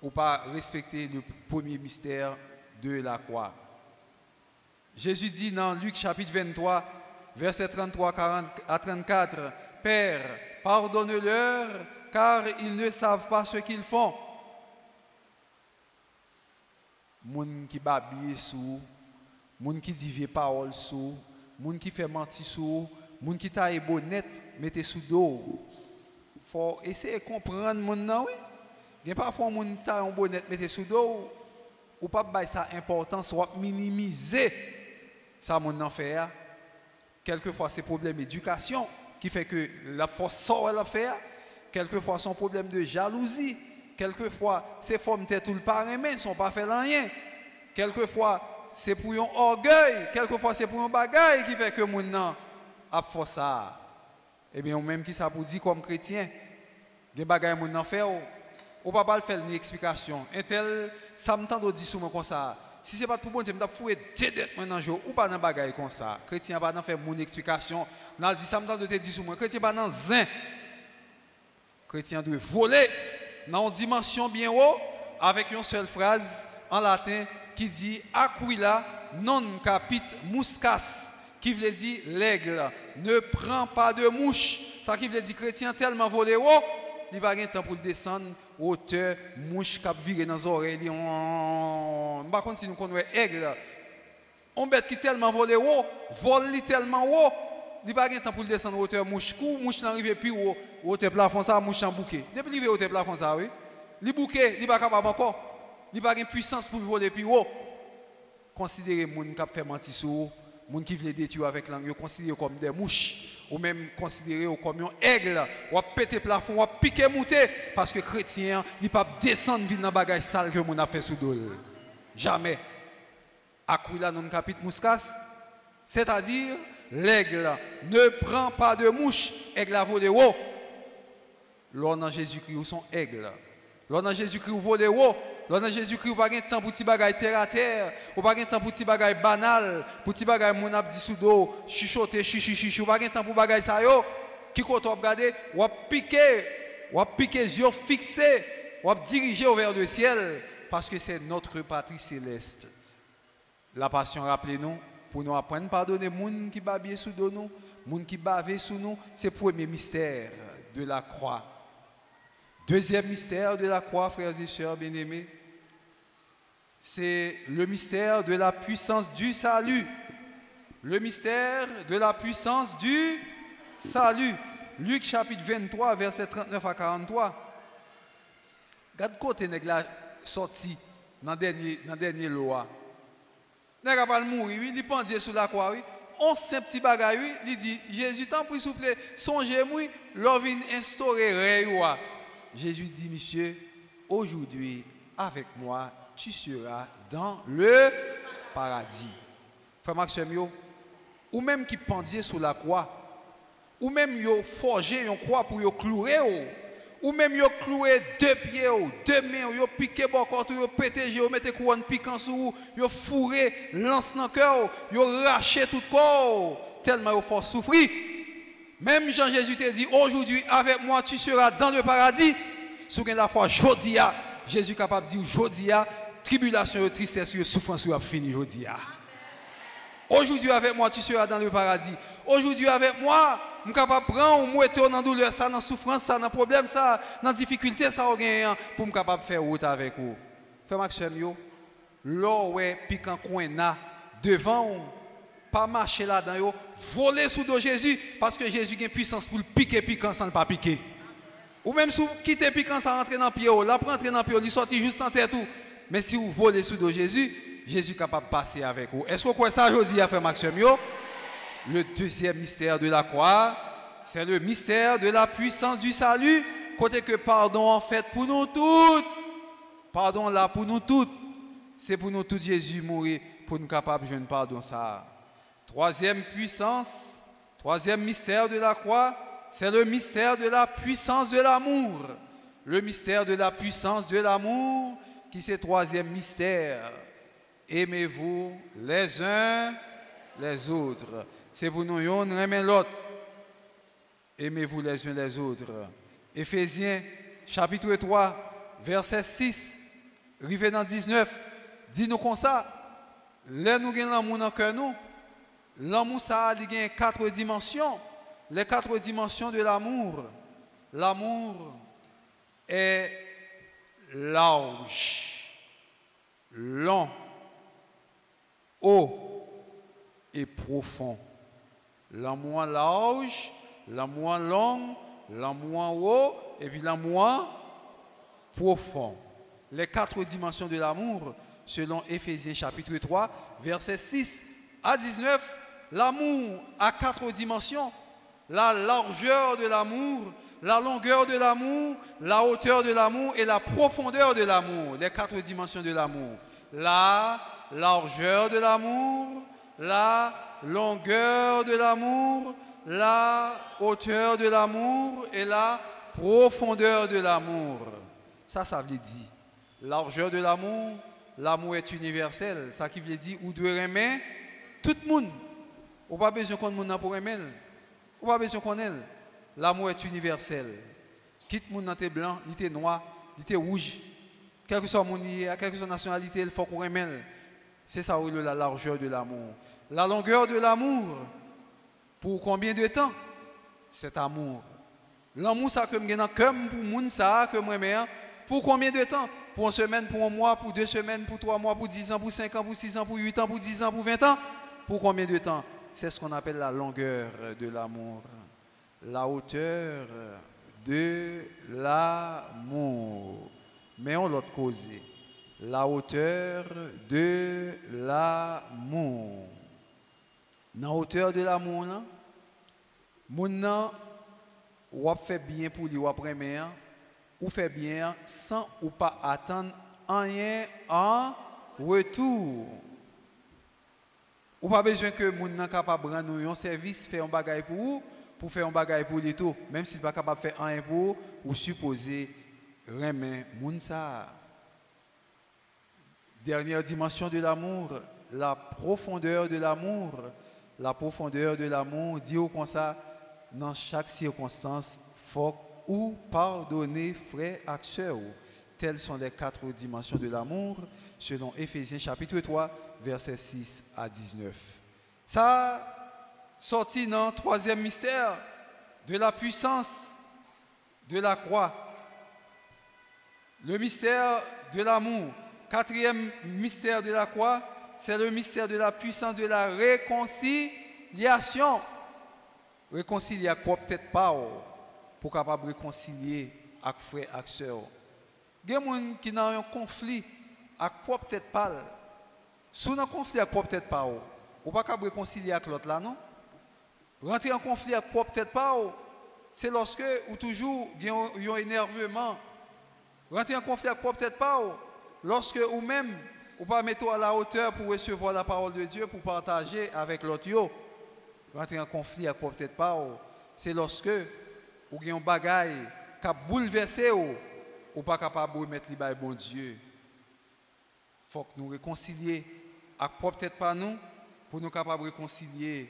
ou pas respecter le premier mystère de la croix. Jésus dit dans Luc chapitre 23, verset 33 à 34, « Père, pardonne-leur, car ils ne savent pas ce qu'ils font. » Moun qui babille sous, moun qui dit vieille parole sous, moun qui fait mentir sous, moun qui taille bonnet, mettez sous dos. Faut essayer de comprendre moun nan oui. Gen parfois moun taille un bonnet mettez sous dos ou pas bailler ça importance ou minimiser ça moun nan fait. Quelquefois c'est problème d'éducation qui fait que la force sort elle fait. Quelquefois son problème de jalousie. Quelquefois, c'est formes tête tout le parrain, sont pas fait rien. Quelquefois, c'est pour un orgueil. Quelquefois, c'est pour un bagaille qui fait que mon nan a fait ça. Eh bien, même qui ça pour dire comme chrétien, des bagailles mon nan fait, ou pas le faire une explication. Un tel, ça me tente de dire sur moi comme ça. Si c'est pas pour bon Dieu, me fouer dédette maintenant jour ou pas dans bagaille comme ça. Chrétien pas dans faire mon explication. N'a dit ça me tente de te dire sur moi. Chrétien pas dans zin. Chrétien doit voler dans une dimension bien haut, avec une seule phrase en latin qui dit Aquila non capit muscas, qui veut dire l'aigle ne prend pas de mouche. Ça qui veut dire chrétien tellement volé haut, il n'y a pas de temps pour le descendre, hauteur, mouche qui vire dans les oreilles. Par contre, si nous connaissons l'aigle, on bête qui tellement volé haut, vole tellement haut, il n'y a pas de temps pour le descendre, hauteur, mouche n'arrive plus haut. Hauteur plafond ça mouche en bouquet. Depuis il hauteur plafond ça oui. Les bouquets, il pas capable encore. Il pas une puissance pour voler plus haut. Considérez moun qui fait mentir sur, moun qui veut détruire avec langue, considérez comme des mouches ou même considérez comme un aigle, ou péter plafond, ou piquer monter parce que chrétien, il pas descendre vite dans bagage sale que moun a fait sous dos. Jamais. Aquila non capit muscas, c'est-à-dire l'aigle ne prend pas de mouche, aigle a volé haut. L'on dans Jésus-Christ ou son aigle. L'on dans Jésus-Christ ou volé haut. L'on dans Jésus-Christ ou pas de temps pour petit bagay terre à terre. Ou pas de temps pour petit bagay banal. Pour petit bagay mon ap di sous dos. Chuchoter, chichi. Ou pas de temps pour bagay ça yo. Qui quand on regarde, ou piquer les yeux fixés. Ou diriger vers le ciel. Parce que c'est notre patrie céleste. La passion, rappelez-nous, pour nous apprendre à pardonner les gens qui babillent sous nous, les gens qui bavent sous nous, c'est le premier mystère de la croix. Deuxième mystère de la croix, frères et sœurs bien-aimés, c'est le mystère de la puissance du salut. Le mystère de la puissance du salut. Luc chapitre 23, verset 39 à 43. Regarde côté nèg la sorti dans dernier loi. Nèg a pas mourir, il pendait sous la croix, oui. On sait petit bagay, oui, il dit Jésus tant pour s'il vous plaît, songez-moi, l'on vient instaurer roi. Jésus dit monsieur, aujourd'hui avec moi tu seras dans le paradis. Frère Maxime, ou même qui pendiez sous la croix, ou même yo forgé une croix pour yo clouer, ou même yo cloué 2 pieds, 2 mains, yo piqué beaucoup, yo pété, yo mettez couronne piquant sous, yo fourré lance dans cœur, yo raché tout corps, tellement yo fort souffrir. Même Jean-Jésus te dit, aujourd'hui avec moi tu seras dans le paradis. Sous la foi, jodia, Jésus est capable de dire, jodia, tribulation, tristesse, souffrance, fini, jodia. Aujourd'hui avec moi tu seras dans le paradis. Aujourd'hui avec moi, je suis capable de prendre, mouetter dans la douleur, ça, dans la souffrance, ça, dans le problème, ça, dans la difficulté, ça, pour me capable de faire route avec vous. Frère Maxime, l'eau ouais piquant coin devant, pas marcher là-dedans, voler sous dos Jésus, parce que Jésus a une puissance pour le piquer piquant sans ne pas piquer. Ou même si vous quittez piquant sans rentrer dans le pied, là pour entrer dans le pied, il sortit juste en tête tout. Mais si vous volez sous dos Jésus, Jésus est capable de passer avec vous. Est-ce que vous croyez ça aujourd'hui, frère Maxime? Le deuxième mystère de la croix, c'est le mystère de la puissance du salut. Côté que pardon en fait pour nous toutes. Pardon là pour nous toutes. C'est pour nous toutes Jésus mourir pour nous capables de jouer pardon ça. Troisième puissance, troisième mystère de la croix, c'est le mystère de la puissance de l'amour. Le mystère de la puissance de l'amour, qui c'est troisième mystère. Aimez-vous les uns les autres. C'est pour nous, on aime l'autre. Aimez-vous les uns les autres. Éphésiens, chapitre 3, verset 6, arrivé dans 19, dit-nous comme ça. Là, nous avons l'amour dans le cœur, nous. L'amour, ça a 4 dimensions. Les 4 dimensions de l'amour. L'amour est large, long, haut et profond. L'amour large, l'amour long, l'amour haut et puis l'amour profond. Les 4 dimensions de l'amour, selon Éphésiens chapitre 3, versets 6 à 19, l'amour a 4 dimensions. La largeur de l'amour, la longueur de l'amour, la hauteur de l'amour et la profondeur de l'amour. Les 4 dimensions de l'amour. La largeur de l'amour, la longueur de l'amour, la hauteur de l'amour et la profondeur de l'amour. Ça veut dire, largeur de l'amour, l'amour est universel. Ça qui veut dire, ou doit aimer tout le monde. On n'a pas besoin qu'on monde pour aimer. On n'a pas besoin qu'on aime. L'amour est universel. Quitte le monde dans blanc, il est noir, il est rouge. Quel que soit mon quelle que soit la nationalité, il faut qu'on aime. C'est ça la largeur de l'amour. La longueur de l'amour, pour combien de temps? Cet amour. L'amour, ça que je dans cœur pour moun ça que moi aime. Pour combien de temps? Pour 1 semaine, pour 1 mois, pour 2 semaines, pour 3 mois, pour 10 ans, pour 5 ans, pour 6 ans, pour 8 ans, pour 10 ans, pour 20 ans. Pour combien de temps? C'est ce qu'on appelle la longueur de l'amour. La hauteur de l'amour. Mais on l'autre cause. La hauteur de l'amour. Dans la hauteur de l'amour, mon ou fait bien pour lui ou après ou fait bien sans ou pas attendre rien en retour. Ou pas besoin que moun nan capable rendre un service, faire un bagage pour faire un bagage pour lui tout, même s'il pas capable faire rien pour ou supposer remet moun ça. Dernière dimension de l'amour, la profondeur de l'amour. La profondeur de l'amour, dit comme ça, dans chaque circonstance, faut ou pardonner frère et sœur. Telles sont les 4 dimensions de l'amour, selon Éphésiens chapitre 3, versets 6 à 19. Ça sorti dans le 3e mystère de la puissance de la croix. Le mystère de l'amour. 4e mystère de la croix, c'est le mystère de la puissance de la réconciliation. Réconcilier avec peut-être pas pour capable réconcilier avec frère et sœur. Il y a des gens qui ont un conflit avec peut-être pas. Si vous avez un conflit avec peut-être pas, vous ne pouvez pas réconcilier avec l'autre là, non? Rentrer en conflit avec peut-être pas, c'est lorsque vous toujours il y a un énervement. Rentrer en conflit avec peut-être pas, lorsque ou même, ou pas mettre à la hauteur pour recevoir la parole de Dieu, pour partager avec l'autre, rentrer en conflit avec peut-être pas, c'est lorsque ou avez un bagaille qui a bouleversé ou pas capable de mettre les bon Dieu. Il faut que nous réconcilions avec peut-être pas nous, pour nous capables de réconcilier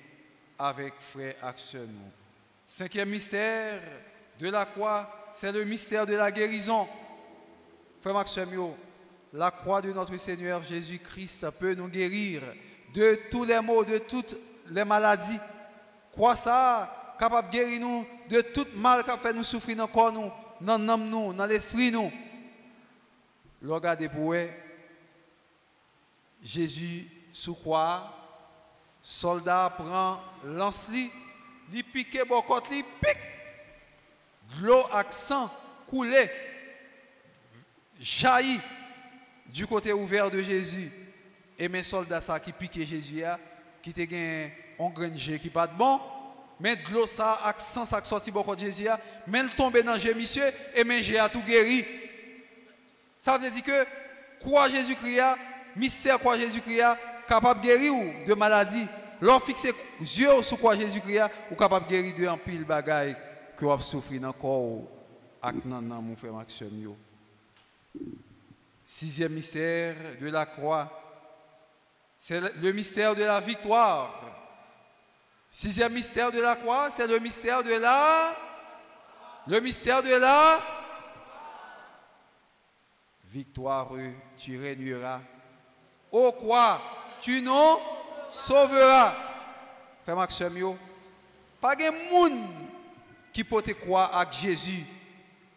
avec frères et sœurs. Cinquième mystère de la croix, c'est le mystère de la guérison. Frère Maxime, la croix de notre Seigneur Jésus-Christ peut nous guérir de tous les maux, de toutes les maladies. Croix ça, capable de guérir nous de tout mal qui fait nous souffrir dans le corps, nous, dans l'âme, nous, dans l'esprit. Nous. Regardez pour eux, Jésus sous croix, soldat prend lance-li, il pique bokot, il pique. De l'eau avec sang coulé, jaillit du côté ouvert de Jésus. Et mes soldats ça qui piquent Jésus, qui te gagne un granger qui pas de bon, mais de l'eau ça avec sang ça sorti bokot Jésus, mais il tombe dans Jésus monsieur et mais j'ai tout guéri. Ça veut dire que croix Jésus-Christ, mystère croix Jésus-Christ, capable de guérir de maladie. L'on fixe les yeux sur quoi Jésus-Christ ou capable de guérir de un pile bagaille que vous souffrez dans le corps avec mon frère Maxime. Sixième mystère de la croix, c'est le mystère de la victoire. Sixième mystère de la croix, c'est le mystère de la victoire, tu régneras. Ô croix, tu nous sauveras. Frère Maxime, pas de monde qui peut te croire avec Jésus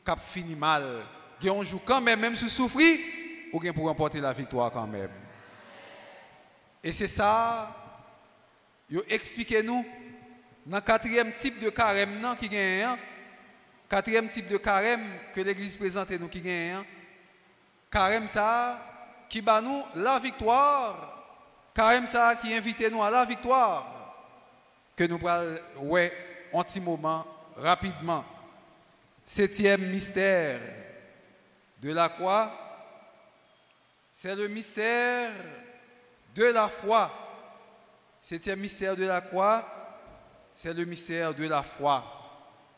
qui a fini mal. Il y a un jour quand même si souffrir, ou bien pour remporter la victoire quand même. Et c'est ça, expliquez-nous dans le quatrième type de carême qui gagne. Quatrième type de carême que l'Église présente nous qui gagne. Carême ça qui bat nous la victoire. Carême ça qui invite nous à la victoire. Que nous prenons un petit moment rapidement. Septième mystère de la croix, c'est le mystère de la foi. Septième mystère de la croix, c'est le mystère de la foi.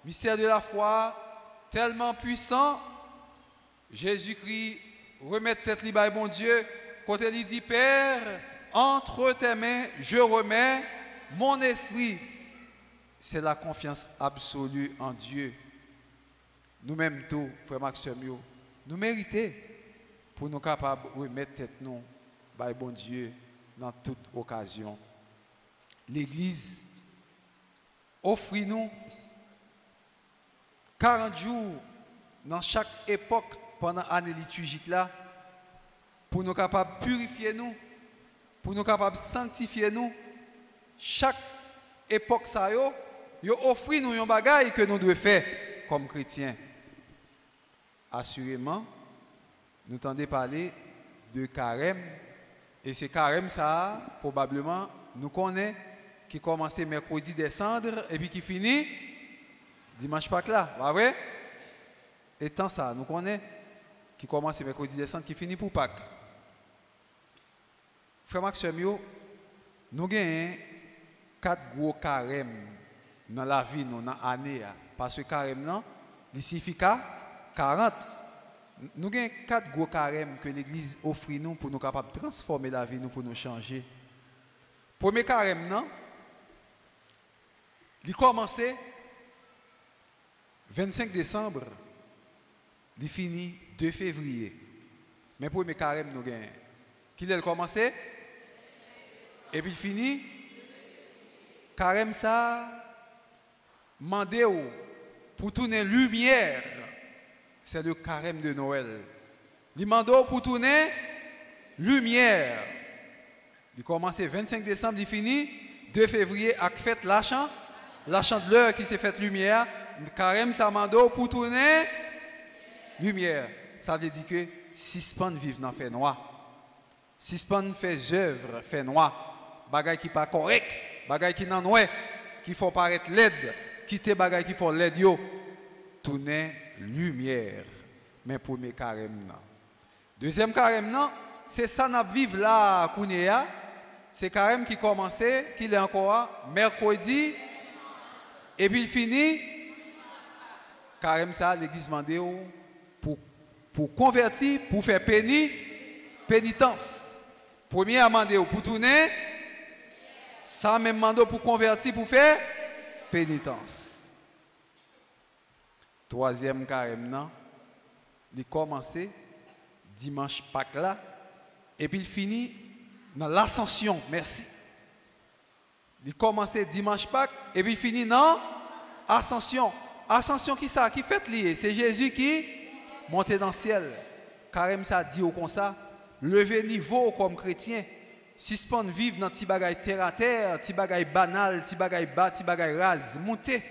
Mystère de la foi tellement puissant, Jésus-Christ remet tête libre à bon Dieu, quand il dit Père, entre tes mains, je remets mon esprit. C'est la confiance absolue en Dieu. Nous-mêmes tous, frère Maxime, nous méritons pour nous capables de remettre tête nous, bon Dieu, dans toute occasion. L'Église offre-nous 40 jours dans chaque époque pendant l'année liturgique là, pour nous capables de purifier nous, pour nous capables de sanctifier nous. Chaque époque ça yo offre nous un bagage que nous devons faire comme chrétiens. Assurément, nous entendons parler de carême et c'est carême ça probablement nous connaissons qui commence mercredi des cendres et puis qui finit dimanche Pâques là, pas vrai? Et tant ça nous connaissons qui commence mercredi des cendres qui finit pour Pâques. Frère Maxime, nous avons 4 gros carèmes dans la vie, dans l'année. Parce que carême, il signifie 40. Nous avons 4 gros carèmes que l'Église offre nous pour nous capables de transformer la vie, nous, pour nous changer. Premier carême, il commence 25 décembre, il finit 2 février. Mais pour le carême, nous avons. Qui a commencé? Et puis il finit. Carême ça, mandé pour tourner lumière. C'est le carême de Noël. Il demande pour tourner lumière. Il commence le 25 décembre, il finit 2 février avec fête la chandeleur qui s'est faite lumière. Carême ça mando pour tourner lumière. Ça veut dire que si span vivent dans fait noir, si span fait œuvre fait noir, bagay qui pas correct, bagay qui nan ouais, qui faut paraître laid, quitter bagay qui faut laid yo, tourner lumière. Mais pour mes carême Deuxième carême, non, c'est ça nous vivons là, Kounéa. C'est carême qui commençait, qui est encore mercredi, et puis il finit. Carême ça, l'église mandé pour convertir, pour faire pénitence. Premier à demander pour tourner, ça même demande pour convertir, pour faire pénitence. Troisième carême, non, il commence dimanche Pâques là, et puis il finit dans l'ascension. Merci. Il commence dimanche Pâques, et puis il finit dans l'ascension. Ascension qui ça, qui fait lié, c'est Jésus qui monte dans le ciel. Carême ça dit au comme ça, lever niveau comme chrétien, suspendre vivre dans petit bagay terre à terre, petit bagay banal, petit bagay bas, petit bagay rase, monter,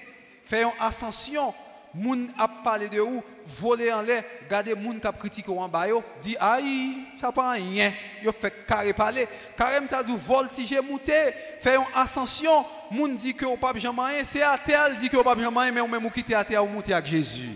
faire une ascension. Moun a parlé de où, voler en l'air, garder moun qui a critiqué en bas, dit aïe, ça pas rien, yo fait carré parler. Carême ça dit voltiger, monter, faire une ascension. Moun dit que au pape Jean-Marie, c'est à terre, dit que au pape Jean-Marie, mais ou même quitter à terre ou monter avec Jésus.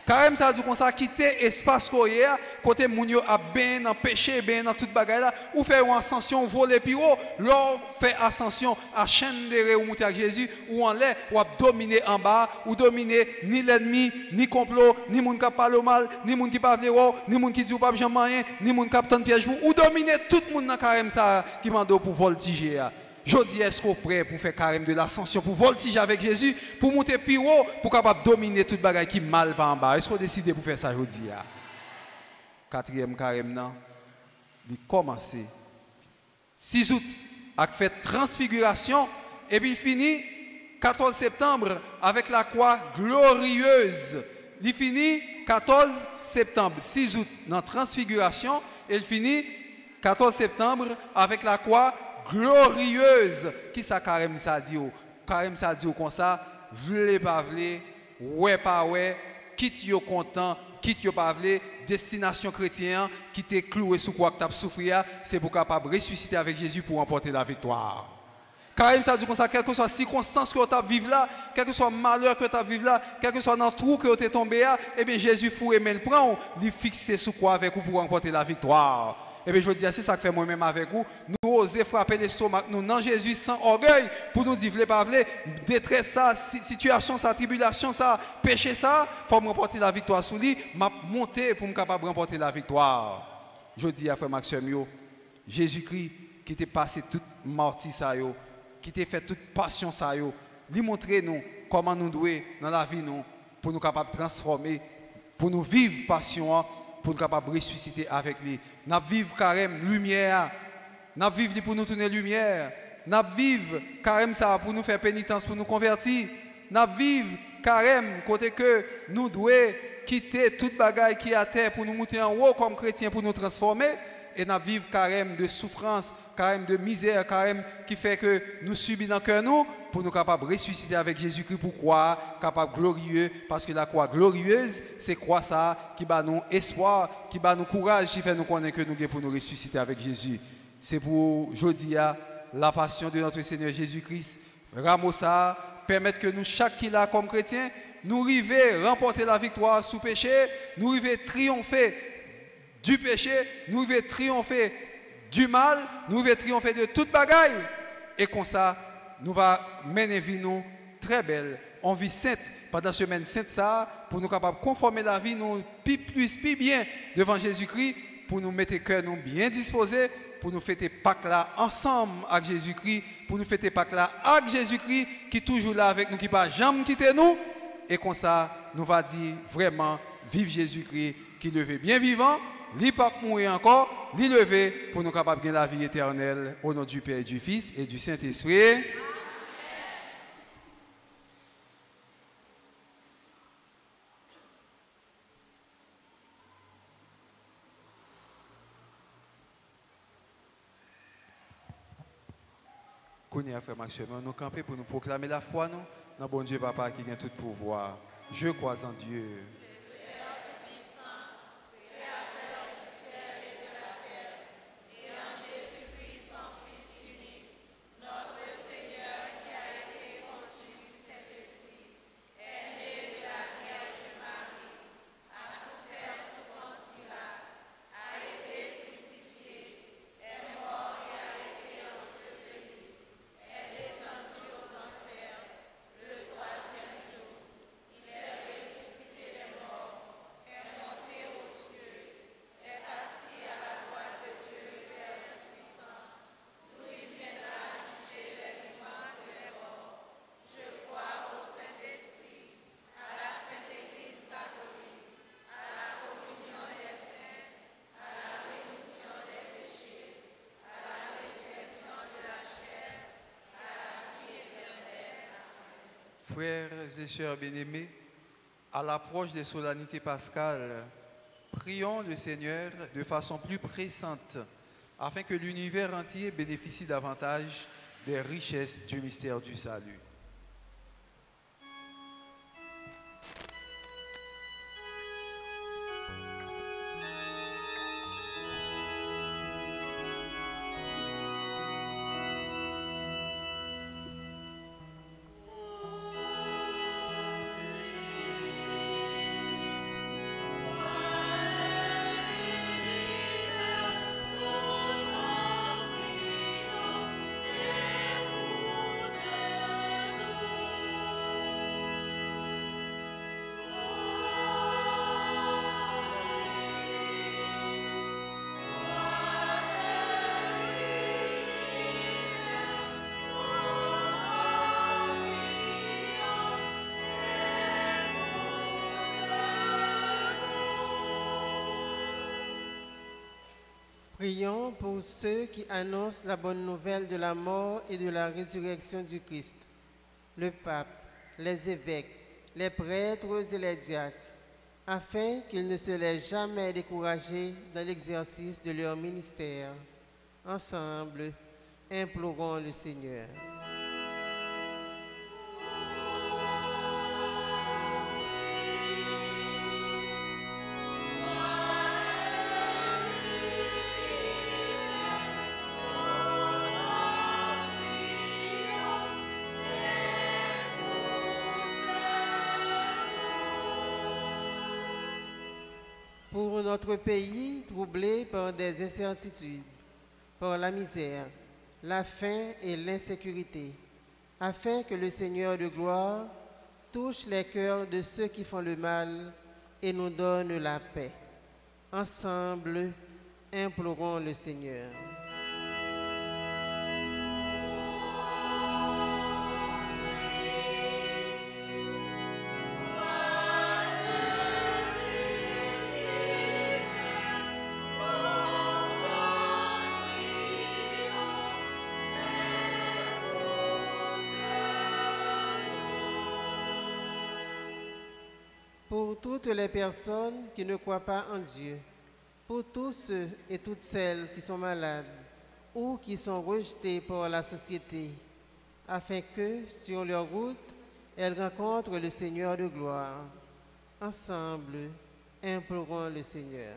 Carême ça dit qu'on ça quitter espace courrier, côté moun yo a ben dans péché, ben dans toute bagaille là, ou faire une ascension, voler puis haut, l'or fait ascension à chaîne de ou monter avec Jésus, ou en l'air, ou à dominer en bas, ou dominer ni l'ennemi, ni complot, ni moun qui parle mal, ni moun qui parle haut, ni moun qui dit au pape Jean-Marie, ni moun qui tente piège ou dominer tout le monde dans carême ça qui mande pour voltiger. Je dis, est-ce qu'on est prêt pour faire carême de l'ascension, pour voltiger avec Jésus, pour monter plus haut, pour capable dominer toute bagaille qui mal par en bas? Est-ce qu'on décide pour faire ça aujourd'hui? Quatrième carême, non? Il commence 6 août avec fête transfiguration, et puis il finit 14 septembre avec la croix glorieuse. Il finit 14 septembre, 6 août dans transfiguration, et il finit 14 septembre avec la croix glorieuse. Qui ça carême ça dit? Carême ça dit comme ça, vle pas vle, ouais pas ouais, quitte yo content, quitte yo pas vle, destination chrétien qui t'est cloué sous quoi que t'as souffert, c'est pour capable ressusciter avec Jésus pour remporter la victoire. Carême ça dit comme ça, quelle que soit la circonstance que tu as vécu là, quel que soit le malheur que tu as vécu là, quel que soit dans le trou que tu es tombé là, eh bien Jésus fou et men prend, il fixe sous quoi avec vous pour remporter la victoire. Et bien je dis, c'est ça que fait moi-même avec vous. Nous osons frapper l'estomac, nous non Jésus sans orgueil, pour nous dire, pas vle, détresse ça, situation ça, tribulation ça, péché ça, pour me remporter la victoire sous lui, m'a monté pour me capable de remporter la victoire. Je dis à frère Maxime, Jésus-Christ qui t'est passé toute martyr ça yo, qui t'a fait toute passion ça yo, lui montrer nous comment nous devons dans la vie nous, pour nous capable de transformer, pour nous vivre passion, pour nous capable de ressusciter avec lui. Nous vivons carême lumière. Nous vivons pour nous tourner lumière. Nous vivons carême ça pour nous faire pénitence, pour nous convertir. Nous vivons carême côté que nous devons quitter toute bagaille qui est à terre pour nous monter en haut comme chrétiens pour nous transformer. Et nous vivons carême de souffrance, carême de misère, carême qui fait que nous subissons dans le cœur nous pour nous capables de ressusciter avec Jésus-Christ pour croire, capable glorieux, parce que la croix glorieuse, c'est croix ça qui bat nous espoir, qui bat nous courage, qui fait nous connaître que nous sommes pour nous ressusciter avec Jésus. C'est pour aujourd'hui la passion de notre Seigneur Jésus-Christ. Ramos ça, permettre que nous, chaque qui là comme chrétien, nous arrivions à remporter la victoire sous péché, nous arrivions à triompher du péché, nous arrivions à triompher du mal, nous arrivions à triompher de toute bagaille. Et comme ça, nous va mener vie nous très belle, en vie sainte, pendant la semaine sainte ça, pour nous capables de conformer la vie nous plus bien devant Jésus-Christ, pour nous mettre le cœur nous bien disposés, pour nous fêter Pâques là ensemble avec Jésus-Christ, pour nous fêter Pâques là avec Jésus-Christ, qui est toujours là avec nous, qui ne va jamais quitter nous. Et comme ça, nous va dire vraiment, vive Jésus-Christ, qui levé bien vivant, li pas mourir encore, li lever pour nous capables de gagner la vie éternelle au nom du Père et du Fils et du Saint-Esprit. Kounia frère Maxime, nous camper pour nous proclamer la foi nous dans bon Dieu Papa qui a tout pouvoir. Je crois en Dieu. A Frères et sœurs bien-aimés, à l'approche des solennités pascales, prions le Seigneur de façon plus pressante afin que l'univers entier bénéficie davantage des richesses du mystère du salut. Prions pour ceux qui annoncent la bonne nouvelle de la mort et de la résurrection du Christ, le pape, les évêques, les prêtres et les diacres, afin qu'ils ne se laissent jamais décourager dans l'exercice de leur ministère. Ensemble, implorons le Seigneur. Pour notre pays troublé par des incertitudes, par la misère, la faim et l'insécurité, afin que le Seigneur de gloire touche les cœurs de ceux qui font le mal et nous donne la paix. Ensemble, implorons le Seigneur. Pour toutes les personnes qui ne croient pas en Dieu, pour tous ceux et toutes celles qui sont malades ou qui sont rejetés par la société, afin que, sur leur route, elles rencontrent le Seigneur de gloire. Ensemble, implorons le Seigneur.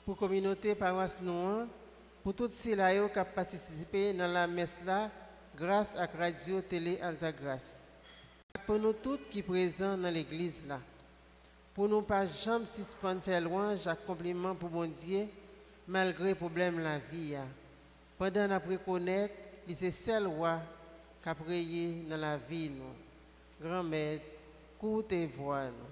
Pour la communauté paroisse Noir, pour toutes celles qui ont participé dans la messe là, grâce à Radio Télé Alta Grâce. Pour nous tous qui sont présents dans l'église là, pour nous pas jamais suspendre faire louange à compliment pour mon Dieu, malgré les problèmes de la vie. Pendant qu'on reconnaître, c'est seul roi qui a prié dans la vie nous. Grand-mère, courte et voix nous.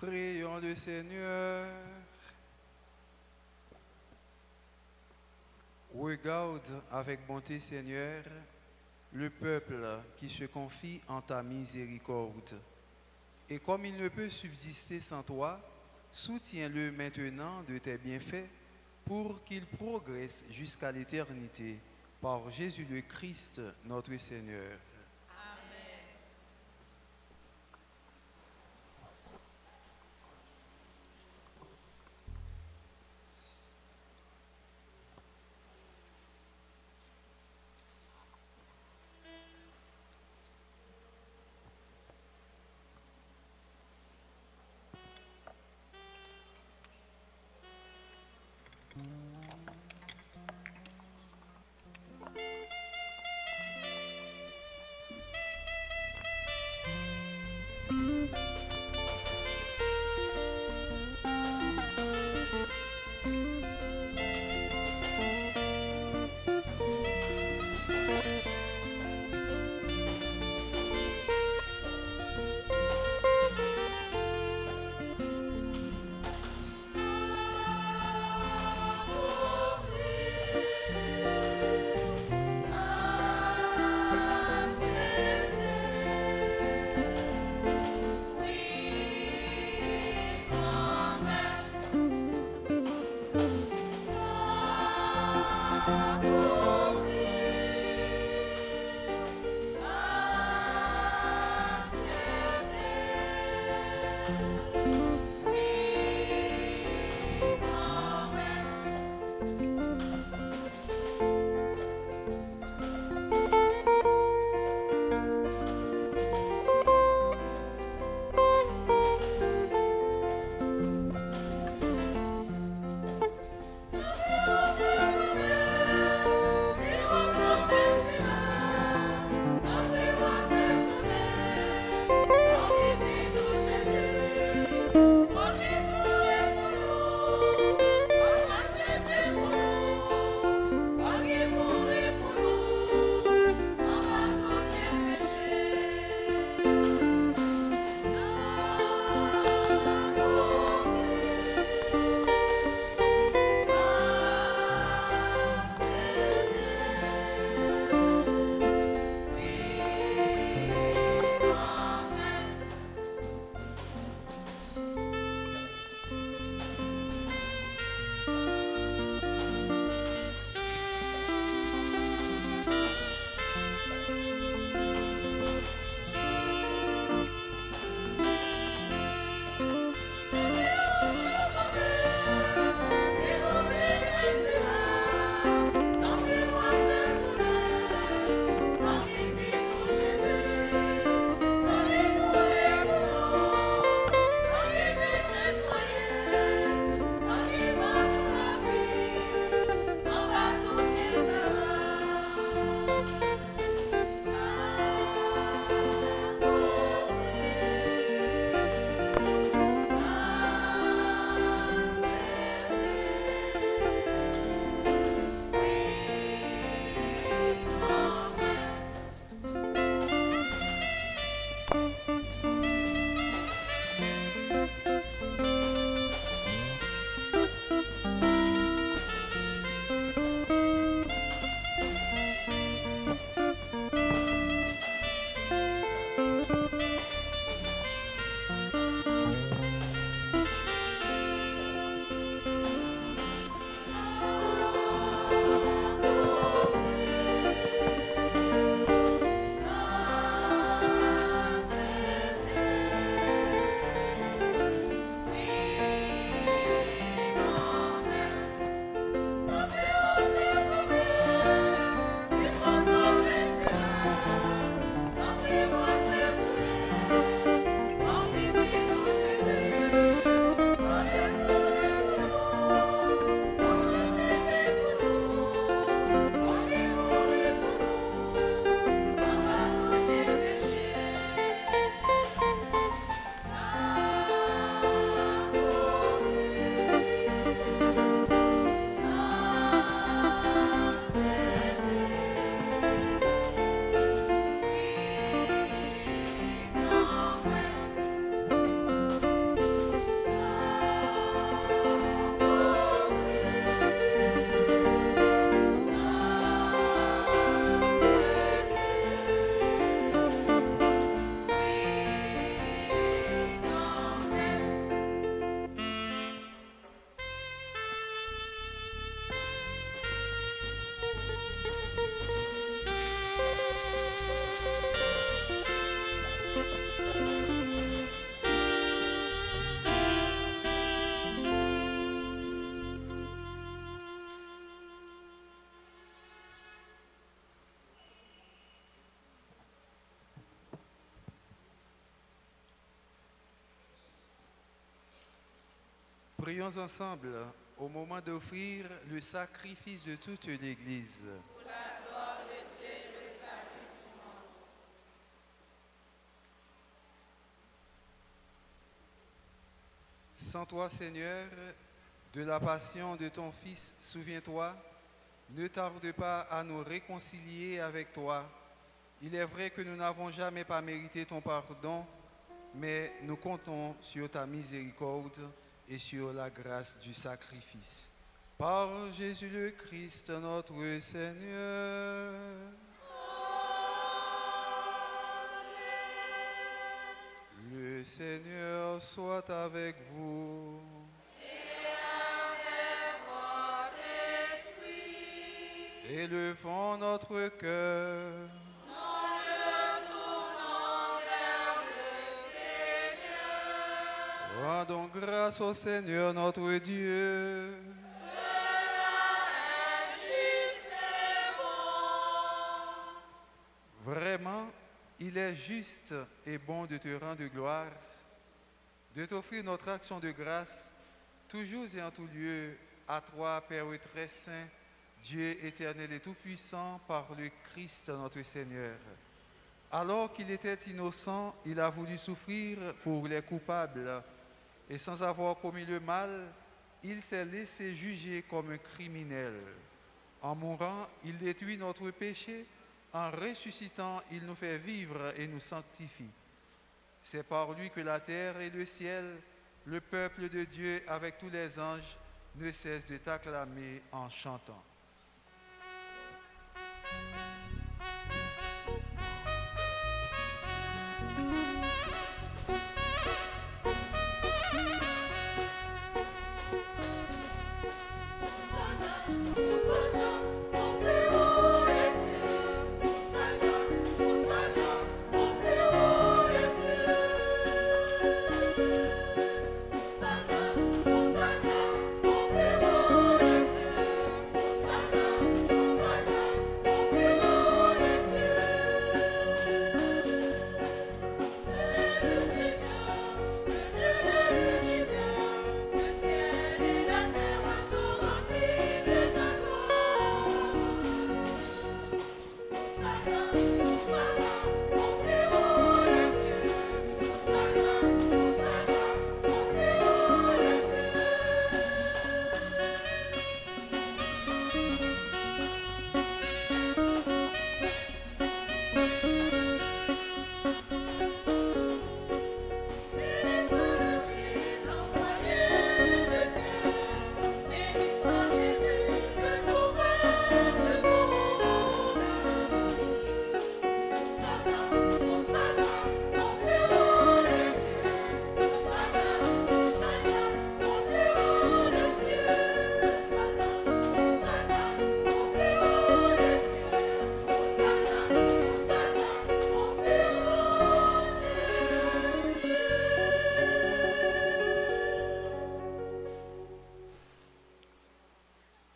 Prions le Seigneur. Regarde avec bonté, Seigneur, le peuple qui se confie en ta miséricorde. Et comme il ne peut subsister sans toi, soutiens-le maintenant de tes bienfaits pour qu'il progresse jusqu'à l'éternité. Par Jésus le Christ, notre Seigneur. Prions ensemble au moment d'offrir le sacrifice de toute l'Église. Sans toi, Seigneur, de la passion de ton Fils, souviens-toi, ne tarde pas à nous réconcilier avec toi. Il est vrai que nous n'avons jamais pas mérité ton pardon, mais nous comptons sur ta miséricorde et sur la grâce du sacrifice. Par Jésus le Christ, notre Seigneur. Le Seigneur soit avec vous. Élevons notre cœur. Rendons grâce au Seigneur notre Dieu. Vraiment, il est juste et bon de te rendre gloire, de t'offrir notre action de grâce, toujours et en tout lieu, à toi, Père très saint, Dieu éternel et tout-puissant, par le Christ notre Seigneur. Alors qu'il était innocent, il a voulu souffrir pour les coupables, et sans avoir commis le mal, il s'est laissé juger comme un criminel. En mourant, il détruit notre péché. En ressuscitant, il nous fait vivre et nous sanctifie. C'est par lui que la terre et le ciel, le peuple de Dieu avec tous les anges, ne cessent de t'acclamer en chantant.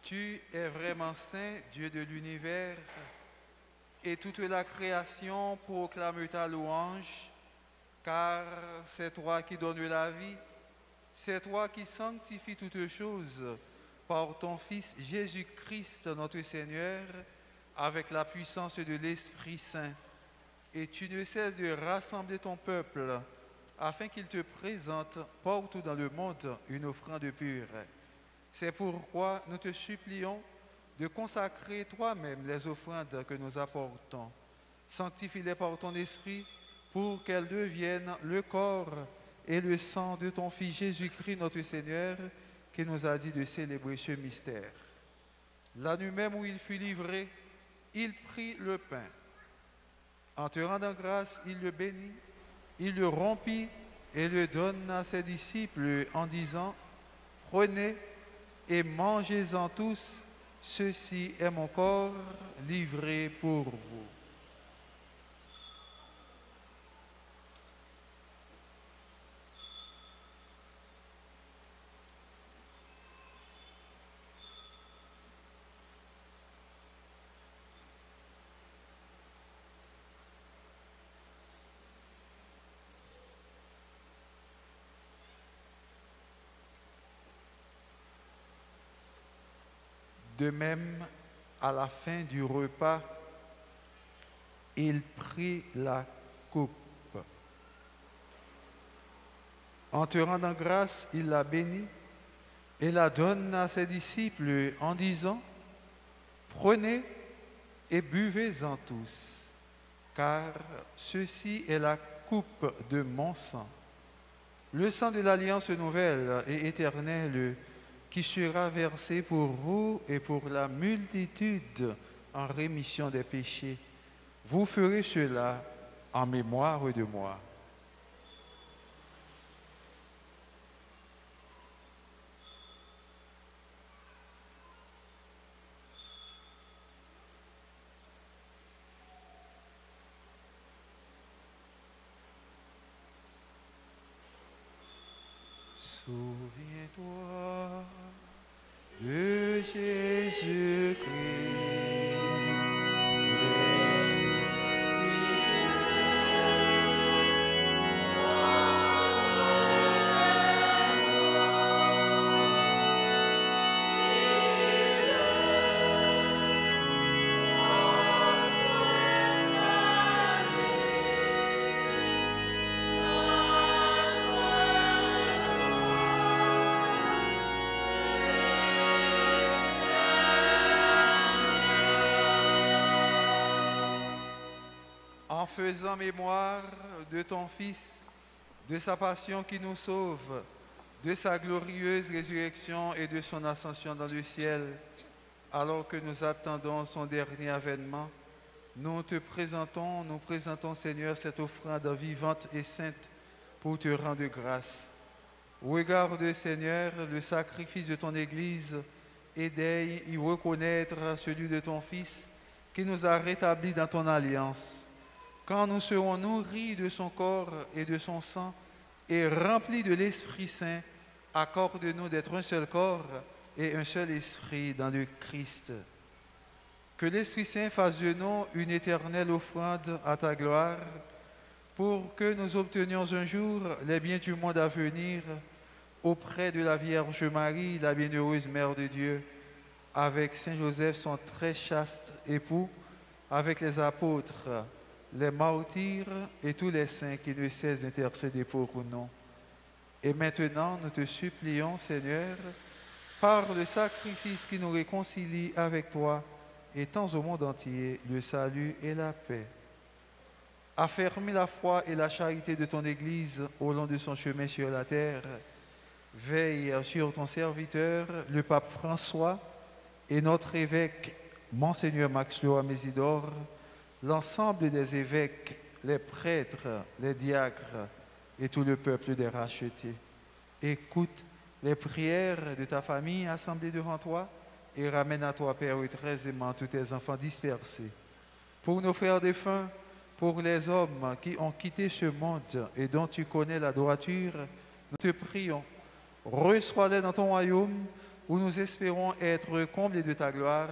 Tu es vraiment saint, Dieu de l'univers, et toute la création proclame ta louange, car c'est toi qui donnes la vie, c'est toi qui sanctifies toutes choses par ton Fils Jésus-Christ notre Seigneur, avec la puissance de l'Esprit Saint. Et tu ne cesses de rassembler ton peuple, afin qu'il te présente partout dans le monde une offrande pure. C'est pourquoi nous te supplions de consacrer toi-même les offrandes que nous apportons. Sanctifie-les par ton esprit pour qu'elles deviennent le corps et le sang de ton Fils Jésus-Christ notre Seigneur, qui nous a dit de célébrer ce mystère. La nuit même où il fut livré, il prit le pain. En te rendant grâce, il le bénit, il le rompit et le donna à ses disciples en disant: prenez et mangez-en tous, ceci est mon corps livré pour vous. De même, à la fin du repas, il prit la coupe. En te rendant grâce, il la bénit et la donne à ses disciples en disant, prenez et buvez-en tous, car ceci est la coupe de mon sang, le sang de l'alliance nouvelle et éternelle qui sera versé pour vous et pour la multitude en rémission des péchés. Vous ferez cela en mémoire de moi. Souviens-toi de Jésus-Christ. En faisant mémoire de ton Fils, de sa passion qui nous sauve, de sa glorieuse résurrection et de son ascension dans le ciel, alors que nous attendons son dernier avènement, nous présentons Seigneur cette offrande vivante et sainte pour te rendre grâce. Regarde Seigneur le sacrifice de ton Église et daigne y reconnaître celui de ton Fils qui nous a rétablis dans ton alliance. Quand nous serons nourris de son corps et de son sang et remplis de l'Esprit Saint, accorde-nous d'être un seul corps et un seul esprit dans le Christ. Que l'Esprit Saint fasse de nous une éternelle offrande à ta gloire, pour que nous obtenions un jour les biens du monde à venir auprès de la Vierge Marie, la bienheureuse Mère de Dieu, avec Saint Joseph, son très chaste époux, avec les apôtres, les martyrs et tous les saints qui ne cessent d'intercéder pour nous. Et maintenant, nous te supplions, Seigneur, par le sacrifice qui nous réconcilie avec toi, étends au monde entier le salut et la paix. Affermis la foi et la charité de ton Église au long de son chemin sur la terre. Veille sur ton serviteur, le pape François, et notre évêque, Monseigneur Max Loa Mésidor, l'ensemble des évêques, les prêtres, les diacres et tout le peuple des rachetés. Écoute les prières de ta famille assemblée devant toi et ramène à toi, Père, très aimant, tous tes enfants dispersés. Pour nos frères défunts, pour les hommes qui ont quitté ce monde et dont tu connais la droiture, nous te prions, reçois-les dans ton royaume où nous espérons être comblés de ta gloire,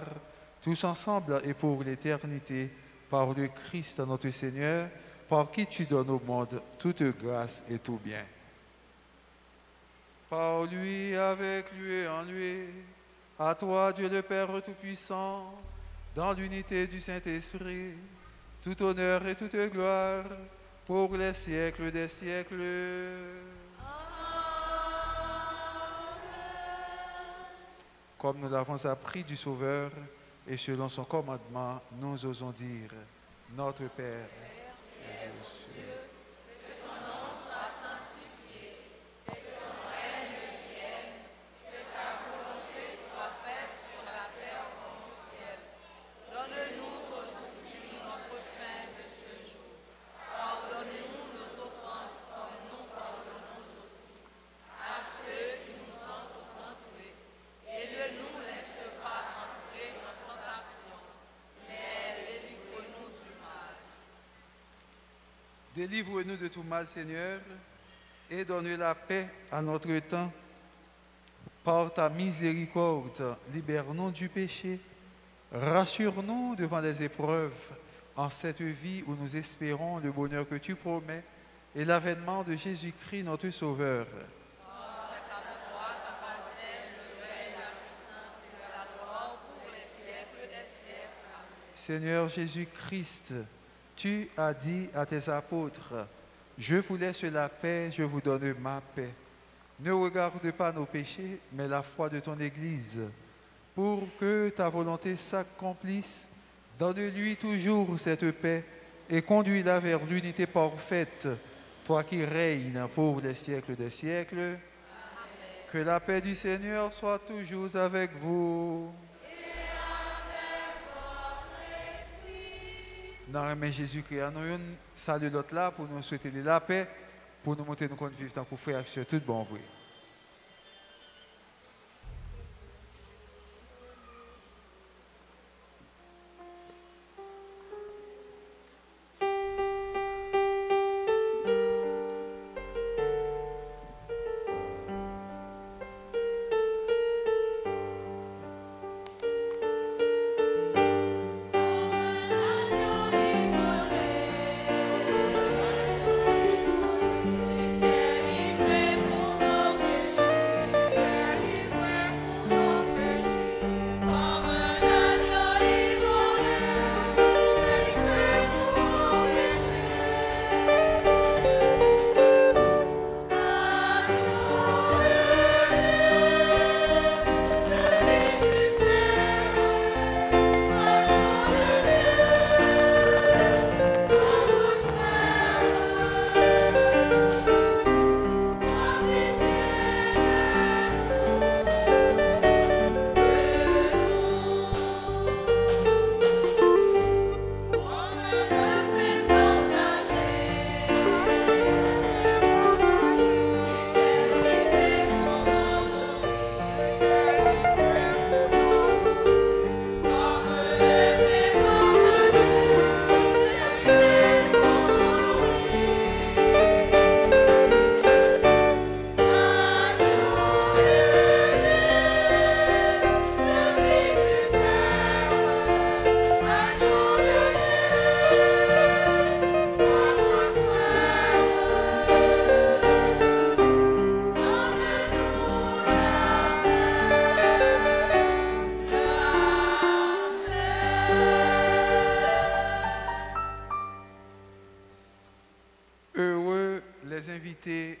tous ensemble et pour l'éternité, par le Christ notre Seigneur, par qui tu donnes au monde toute grâce et tout bien. Par lui, avec lui et en lui, à toi, Dieu le Père Tout-Puissant, dans l'unité du Saint-Esprit, tout honneur et toute gloire, pour les siècles des siècles. Comme nous l'avons appris du Sauveur, et selon son commandement, nous osons dire, notre Père, qui es aux cieux, Que ton nom soit sanctifié, et que ton règne vienne, que ta volonté soit faite sur la terre comme au ciel. Donne-nous aujourd'hui notre pain de ce jour. Pardonne-nous nos offenses comme nous pardonnons aussi à ceux qui nous ont offensés. Et ne nous laisse pas entrer dans la tentation, mais délivre-nous du mal. Délivre-nous de tout mal, Seigneur, et donne la paix à notre temps. Par ta miséricorde, libère-nous du péché. Rassure-nous devant les épreuves en cette vie où nous espérons le bonheur que tu promets et l'avènement de Jésus-Christ, notre Sauveur. C'est à toi qu'appartiennent le règne, la puissance et la gloire pour Seigneur Jésus-Christ, tu as dit à tes apôtres, je vous laisse la paix, je vous donne ma paix. Ne regarde pas nos péchés, mais la foi de ton Église. Pour que ta volonté s'accomplisse, donne-lui toujours cette paix et conduis-la vers l'unité parfaite, toi qui règnes pour les siècles des siècles. Amen. Que la paix du Seigneur soit toujours avec vous. Dans le nom de Jésus-Christ, nous saluons l'autre là pour nous souhaiter la paix, pour nous montrer nous compte vivre tant que frère et tout bon vrai.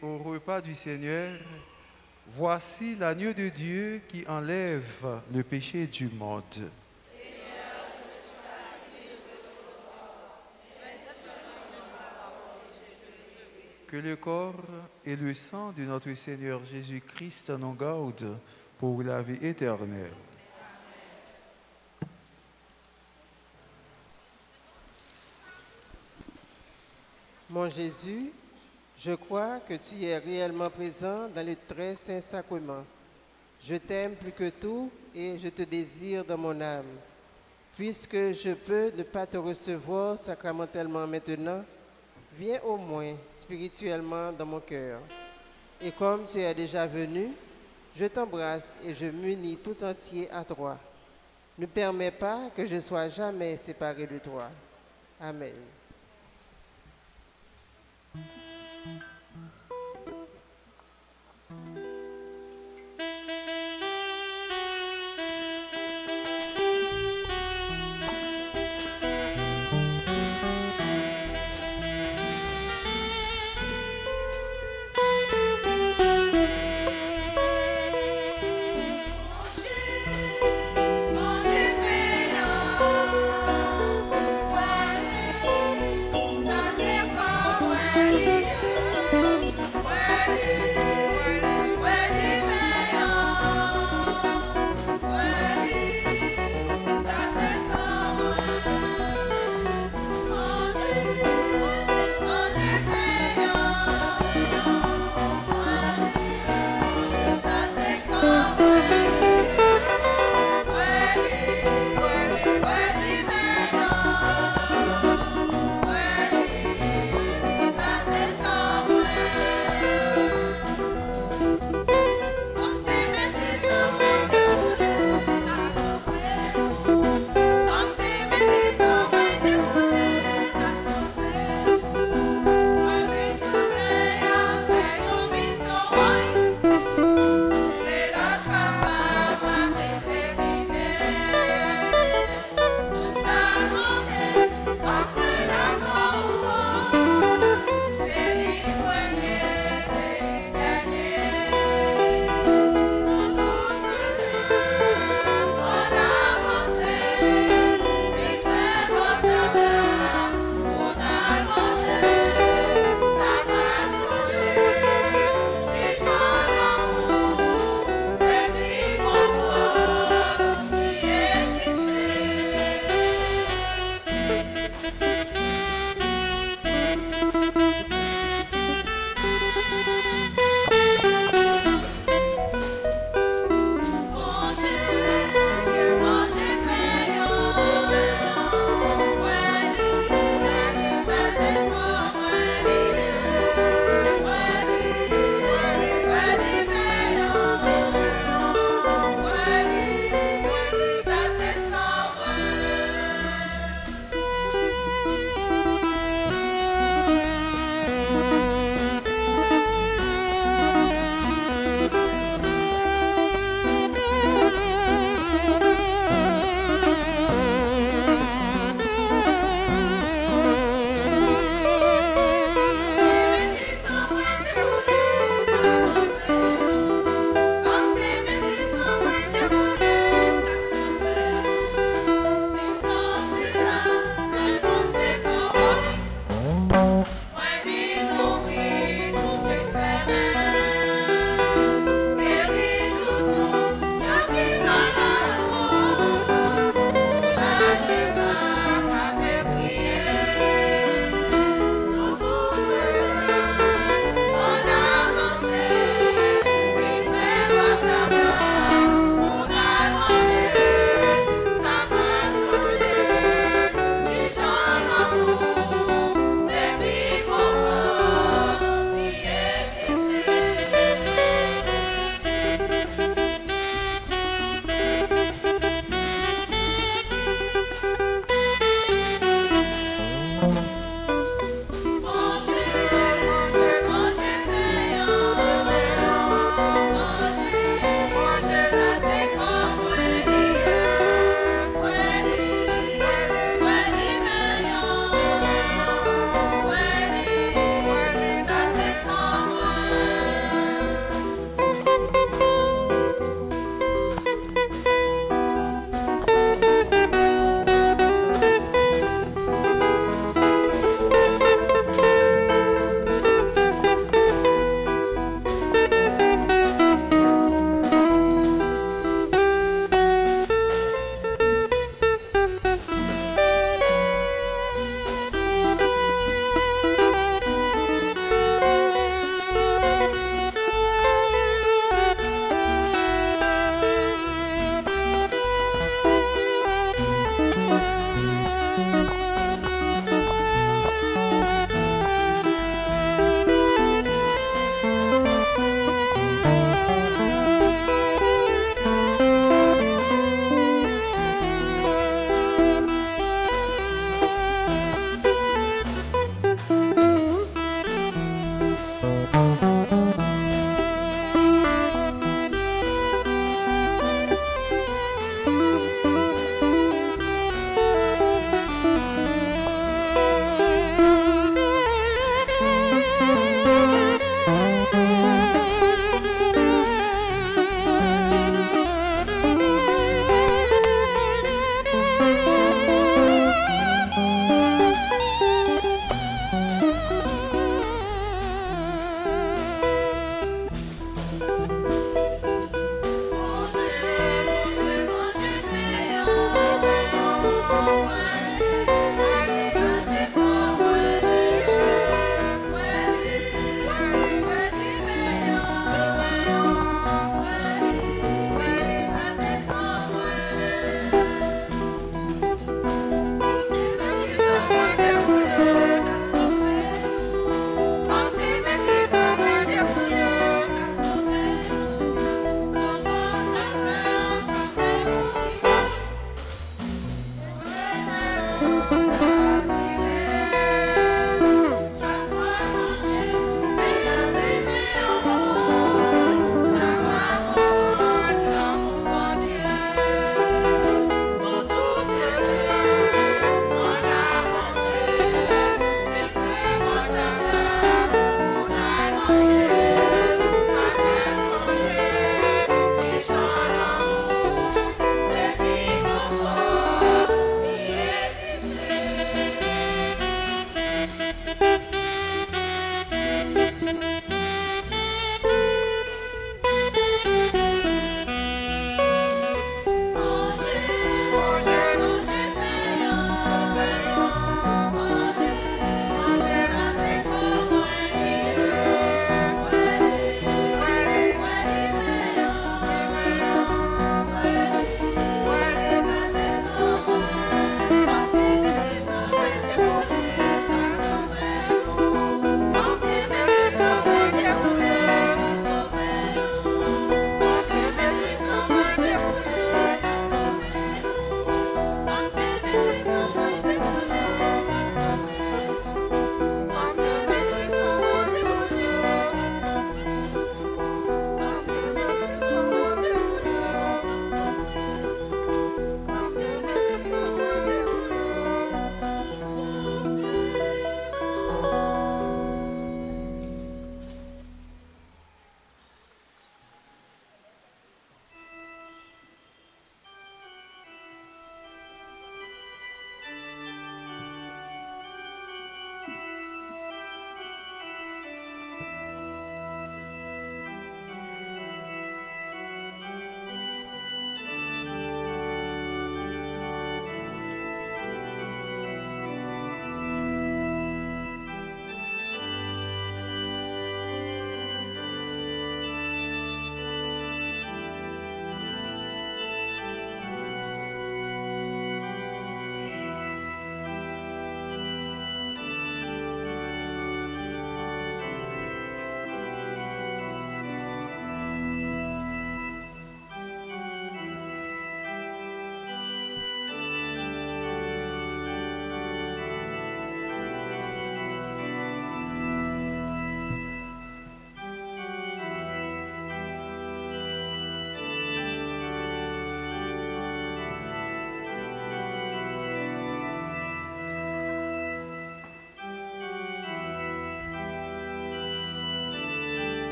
Au repas du Seigneur, voici l'agneau de Dieu qui enlève le péché du monde. Que le corps et le sang de notre Seigneur Jésus-Christ nous gardent pour la vie éternelle. Mon Jésus, je crois que tu es réellement présent dans le très saint sacrement. Je t'aime plus que tout et je te désire dans mon âme. Puisque je peux ne pas te recevoir sacramentellement maintenant, viens au moins spirituellement dans mon cœur. Et comme tu es déjà venu, je t'embrasse et je m'unis tout entier à toi. Ne permets pas que je sois jamais séparé de toi. Amen. Manger, manger,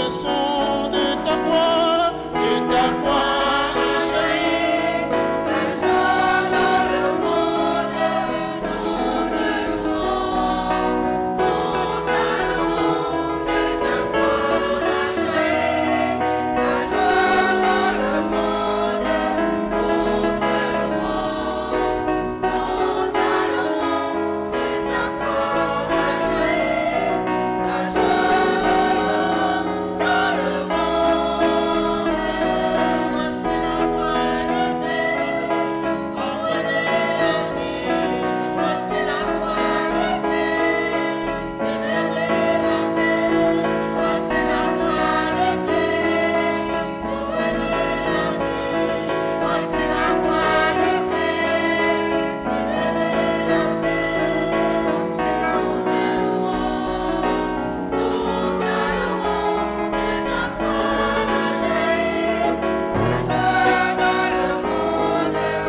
le son de ta voix, chérie. La joie dans le monde, nous te louons, nous t'adorons, de ta voix, chérie. La joie dans le monde, nous te louons, nous t'adorons, de ta voix, chérie. La joie dans le monde, voici la voix de Dieu, emmenez la vie, voici la voix de Dieu, Seigneur de la mer, voici la voix de Dieu, emmenez la vie, voici la voix de Dieu, Seigneur de la mer, c'est là où te louons, nous t'adorons, de ta voix, chérie. Joie dans le monde,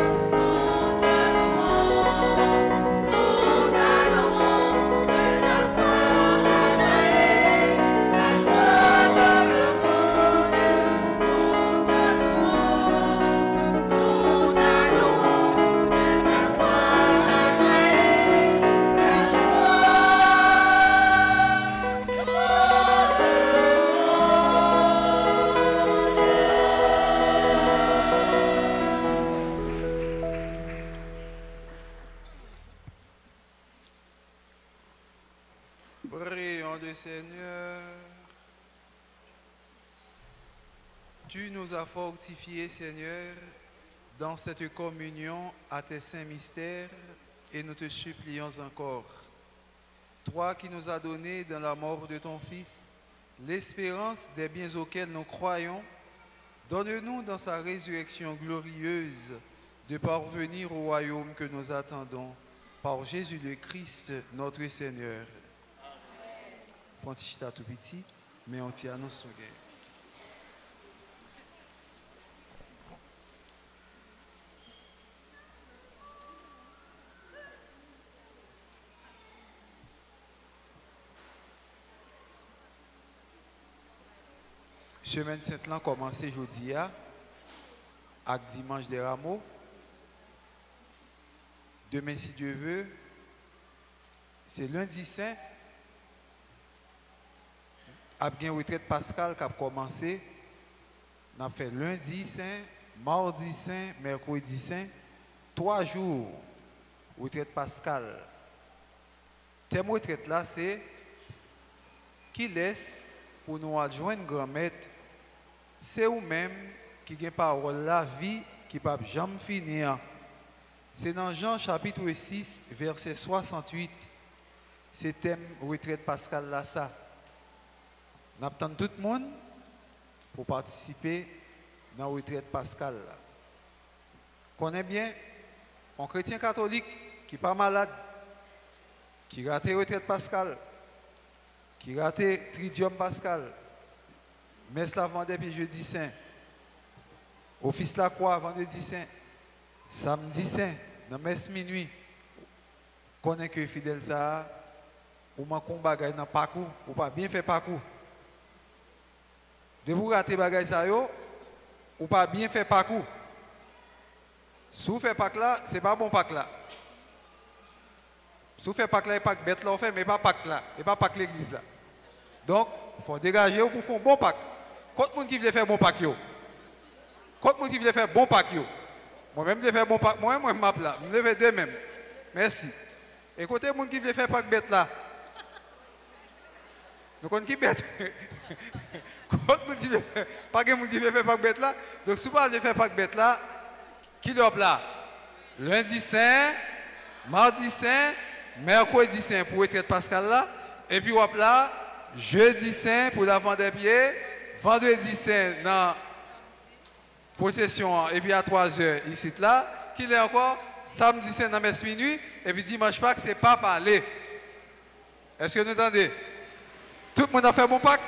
nous t'adorons, nous t'adorons, de ta voix, chérie. La joie dans le monde, nous t'adorons, nous t'adorons, de ta voix, chérie. La Prions le Seigneur. Tu nous as fortifiés, Seigneur, dans cette communion à tes saints mystères et nous te supplions encore. Toi qui nous as donné dans la mort de ton Fils l'espérance des biens auxquels nous croyons, donne-nous dans sa résurrection glorieuse de parvenir au royaume que nous attendons par Jésus le Christ, notre Seigneur. Fontichita tout petit, mais on t'y annonce son gain. Semaine Sainte là commencé jeudi avec dimanche des rameaux. Demain si Dieu veut, c'est lundi saint. Après une retraite Pascal qui a commencé, on a fait lundi saint, mardi saint, mercredi saint, 3 jours retraite Pascal. Thème retraite là c'est qui laisse pour nous adjoindre grand maître, c'est vous-même qui avez parole la vie qui ne peut jamais finir. C'est dans Jean chapitre 6, verset 68. C'est thème retraite Pascal là ça. Nous attendons tout le monde pour participer dans la retraite Pascal. Connaît bien un chrétien catholique qui n'est pas malade, qui rate la retraite Pascal, qui rate Tridium Pascal, messe la vendredi jeudi saint, office la croix vendredi saint, samedi saint, dans messe minuit. Connaît que fidèle ça, ou manquons bagay dans parcours, ou pas bien fait parcours. De vous rater bagay ça yo, ou pas bien fait parcours. Si vous faites Pâques là, c'est pas bon Pâques là. Si vous faites Pâques là, et Pâques bête là, on fait, mais pas Pâques là, et pas Pâques l'église là. Donc, il faut dégager pour faire un bon Pâques. Quand le monde qui veut faire bon Pâques yo, quand le monde qui veut faire bon Pâques yo, moi-même je vais faire bon Pâques, moi-même je m'appelle là, je vais deux même. Merci. Et côté le monde qui veut faire Pâques bête là, nous connaissons qui bête. Quand le monde qui veut faire, pas que le monde qui veut faire Pâques bête là, donc souvent je fais Pâques bête là, qui l'op là? Lundi saint, mardi saint, mercredi saint pour retraite Pascal là, et puis hop là, jeudi saint pour l'avant des pieds, vendredi saint dans possession, et puis à 3 heures ici là, qu'il est encore, samedi saint dans messe minuit, et puis dimanche Pâques, c'est pas parler. Est-ce que vous entendez? Tout le monde a fait bon Pâques?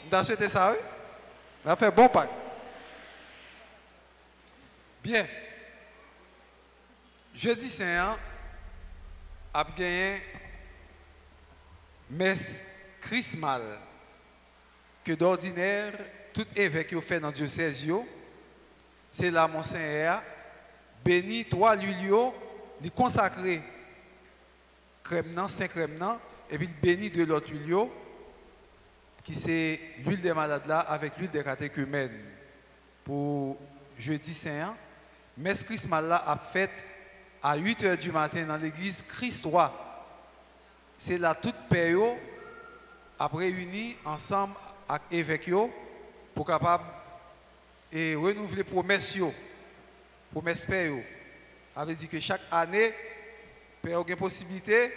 Vous avez souhaité ça, oui? On a fait bon Pâques. Bien. Jeudi saint, a gagné messe chrismale. que d'ordinaire, tout évêque qui fait dans le diocèse, c'est là, Monseigneur, béni trois l'huile, il consacré crème, 5 crème, et puis il bénit de l'autre huile, qui c'est l'huile des malades là, avec l'huile des catéchumènes. Pour jeudi saint, messe christmas là a fait à 8h du matin dans l'église Christ-Roi. C'est là toute période après réunis ensemble avec l'évêque pour capable et renouveler promesses promesses père. Avait dit que chaque année père a une possibilité.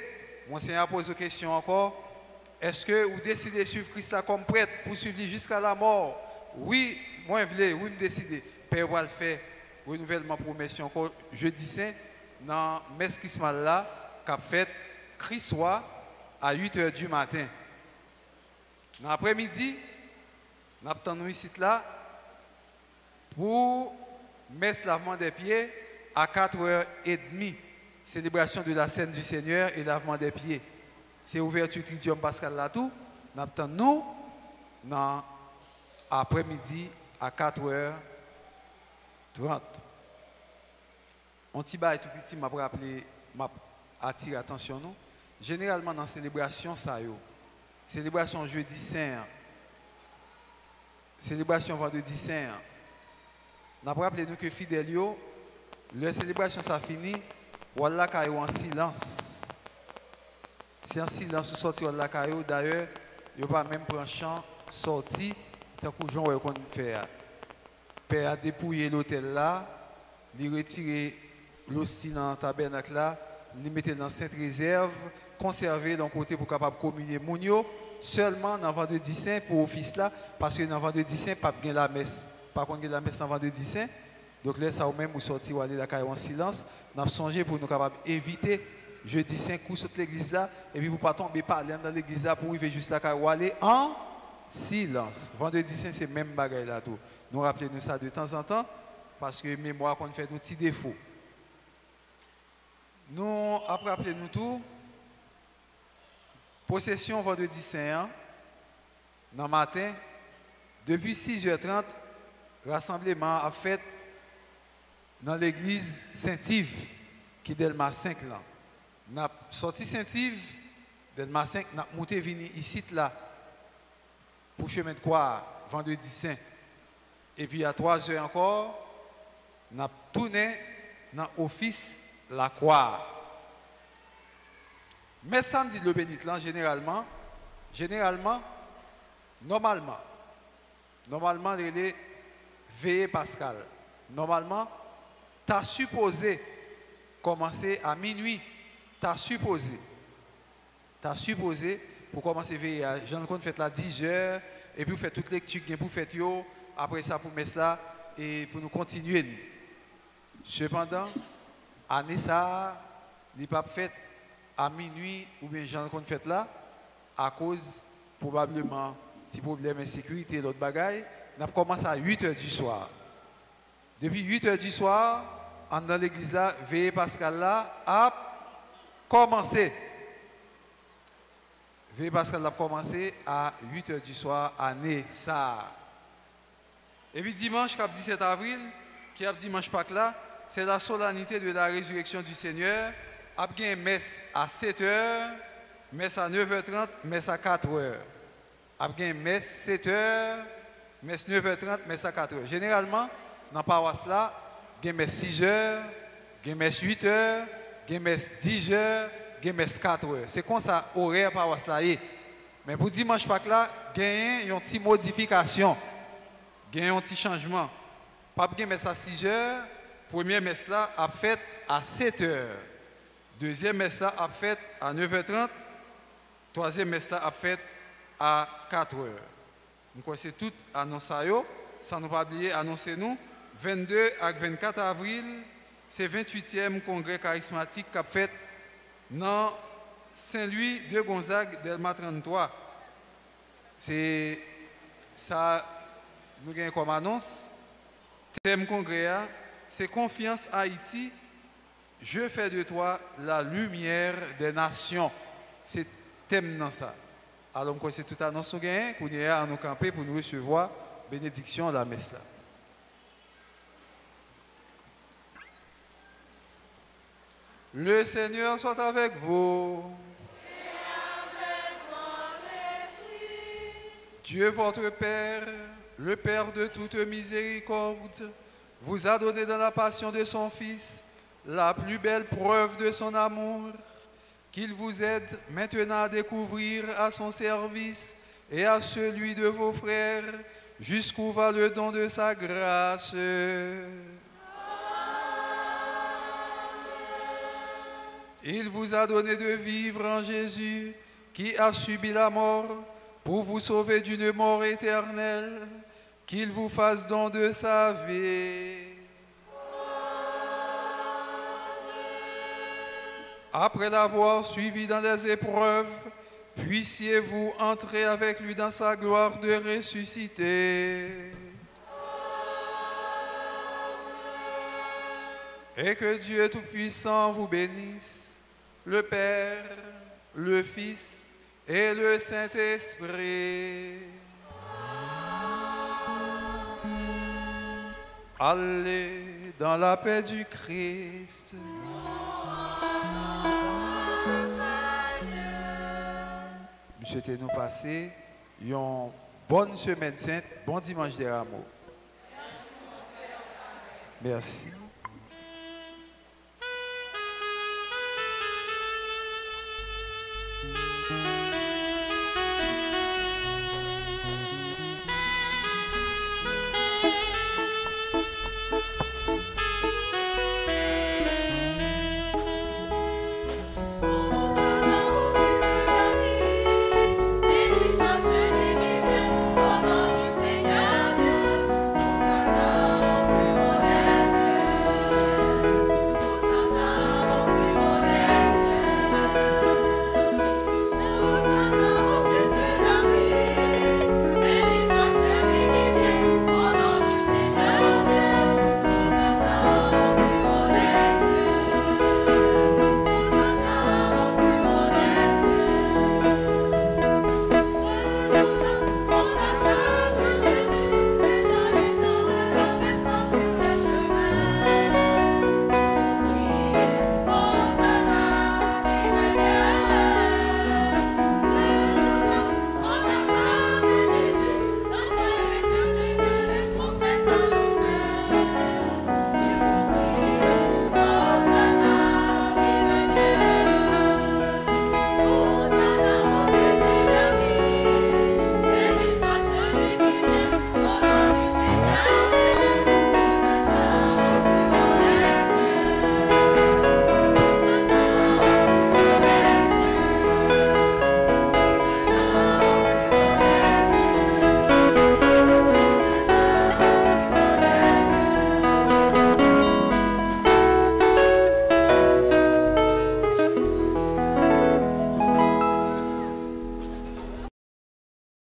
Monseigneur pose une question encore. Est-ce que vous décidez de suivre Christ là comme prêtre pour suivre jusqu'à la mort? Oui, moi je veux, oui, me décider. Père va le faire renouvellement promesse encore jeudi saint dans messe Christmas là qu'a fait Christ soit à 8h du matin. Dans l'après-midi, nous attendons ici là pour messe lavement des pieds à 4h30. Célébration de la scène du Seigneur et lavement des pieds. C'est ouverture Tridium Pascal là tout. Nous attendons dans après-midi à 4h30. On t'y bat tout petit, m'a rappelé, m'a attiré l'attention nous. Généralement dans la célébration ça célébration jeudi saint, célébration vendredi saint. N'a rappelé nous que fidèles la célébration ça fini, voilà caillou en silence. C'est en silence ou sorti voilà caillou d'ailleurs, il pas même prendre chant sorti tant que Jean qu'on fait. Père a dépouillé l'hôtel là, il retiré l'hostie dans le tabernacle là, il mettait dans sainte réserve, conservé d'un côté pour capable communier mounio seulement dans vendredi saint pour office là parce que dans vendredi saint pas bien la messe. Par contre la messe en vendredi saint. Donc là ça ou même ou sorti ou aller la caille en silence, n'a songé pour nous capable éviter jeudi saint coup sur l'église là et puis pour pas tomber parler dans l'église là pour arriver juste la caille ou aller en silence. Vendredi saint c'est même bagaille là tout. Nous rappelez-nous ça de temps en temps parce que mémoire qu'on fait nos petits défauts. Nous après rappelez-nous tout. Possession vendredi saint, dans le matin, depuis 6h30, rassemblement a fait dans l'église Saint-Yves, qui est Delma 5 là. Nous avons sorti Saint-Yves, Delma 5, nous avons monté venir ici là, pour chemin de croix, vendredi saint. Et puis à 3h encore, nous avons tourné dans l'office la croix. Mais samedi le bénit là, normalement, il est veillé Pascal. Normalement, tu as supposé commencer à minuit. Tu as supposé pour commencer à veiller. Jean compte fait là 10h et puis vous faites toute lecture pour faire après ça pour mettre là et pour nous continuer. Cependant, année ça, il n'est pas fait à minuit ou bien Jean qu'on fait là à cause probablement petit problème d'insécurité l'autre bagaille. On a commencé à 8h du soir. Depuis 8h du soir, en dans l'église là, veillé Pascal là a commencé. Veillé Pascal a commencé à 8h du soir année ça. Et puis dimanche 17 avril, qui est dimanche Pâques là, c'est la solennité de la résurrection du Seigneur. Il y a une messe à 7h, messe à 9h30, messe à 4h. Il y a une messe 7h, messe 9h30, messe à 4h. Généralement, dans la paroisse là, il y a une messe 6h, il y a une messe 8h, il y a une messe 10h, il y a une messe 4h. C'est comme ça, horaire paroisse là. Mais pour dimanche Pâques là, il y a une petite modification, il y a un petit changement. Pas de messe à 6h, première messe là a fait à 7h. Deuxième messe là a fait à 9h30. Troisième messe là a fait à 4h. Donc c'est tout annoncé. Sans nous pas oublier, annoncer nous. 22 à 24 avril, c'est 28e congrès charismatique qu'a fait dans Saint-Louis de Gonzague, Delma 33. C'est ça, nous gagnons comme annonce. Thème congrès, c'est Confiance Haïti. Je fais de toi la lumière des nations. C'est thème dans ça. Alors, c'est tout annonce gain qu'on est à nous camper pour nous recevoir bénédiction à la messe là. Le Seigneur soit avec vous. Et avec votre esprit. Dieu votre Père, le Père de toute miséricorde, vous a donné dans la passion de son Fils la plus belle preuve de son amour, qu'il vous aide maintenant à découvrir à son service et à celui de vos frères jusqu'où va le don de sa grâce. Il vous a donné de vivre en Jésus, qui a subi la mort, pour vous sauver d'une mort éternelle, qu'il vous fasse don de sa vie. Après l'avoir suivi dans les épreuves, puissiez-vous entrer avec lui dans sa gloire de ressuscité. Et que Dieu Tout-Puissant vous bénisse, le Père, le Fils et le Saint-Esprit. Allez dans la paix du Christ. Nous souhaitons nous passer une bonne semaine sainte, bon dimanche des rameaux. Merci. Merci.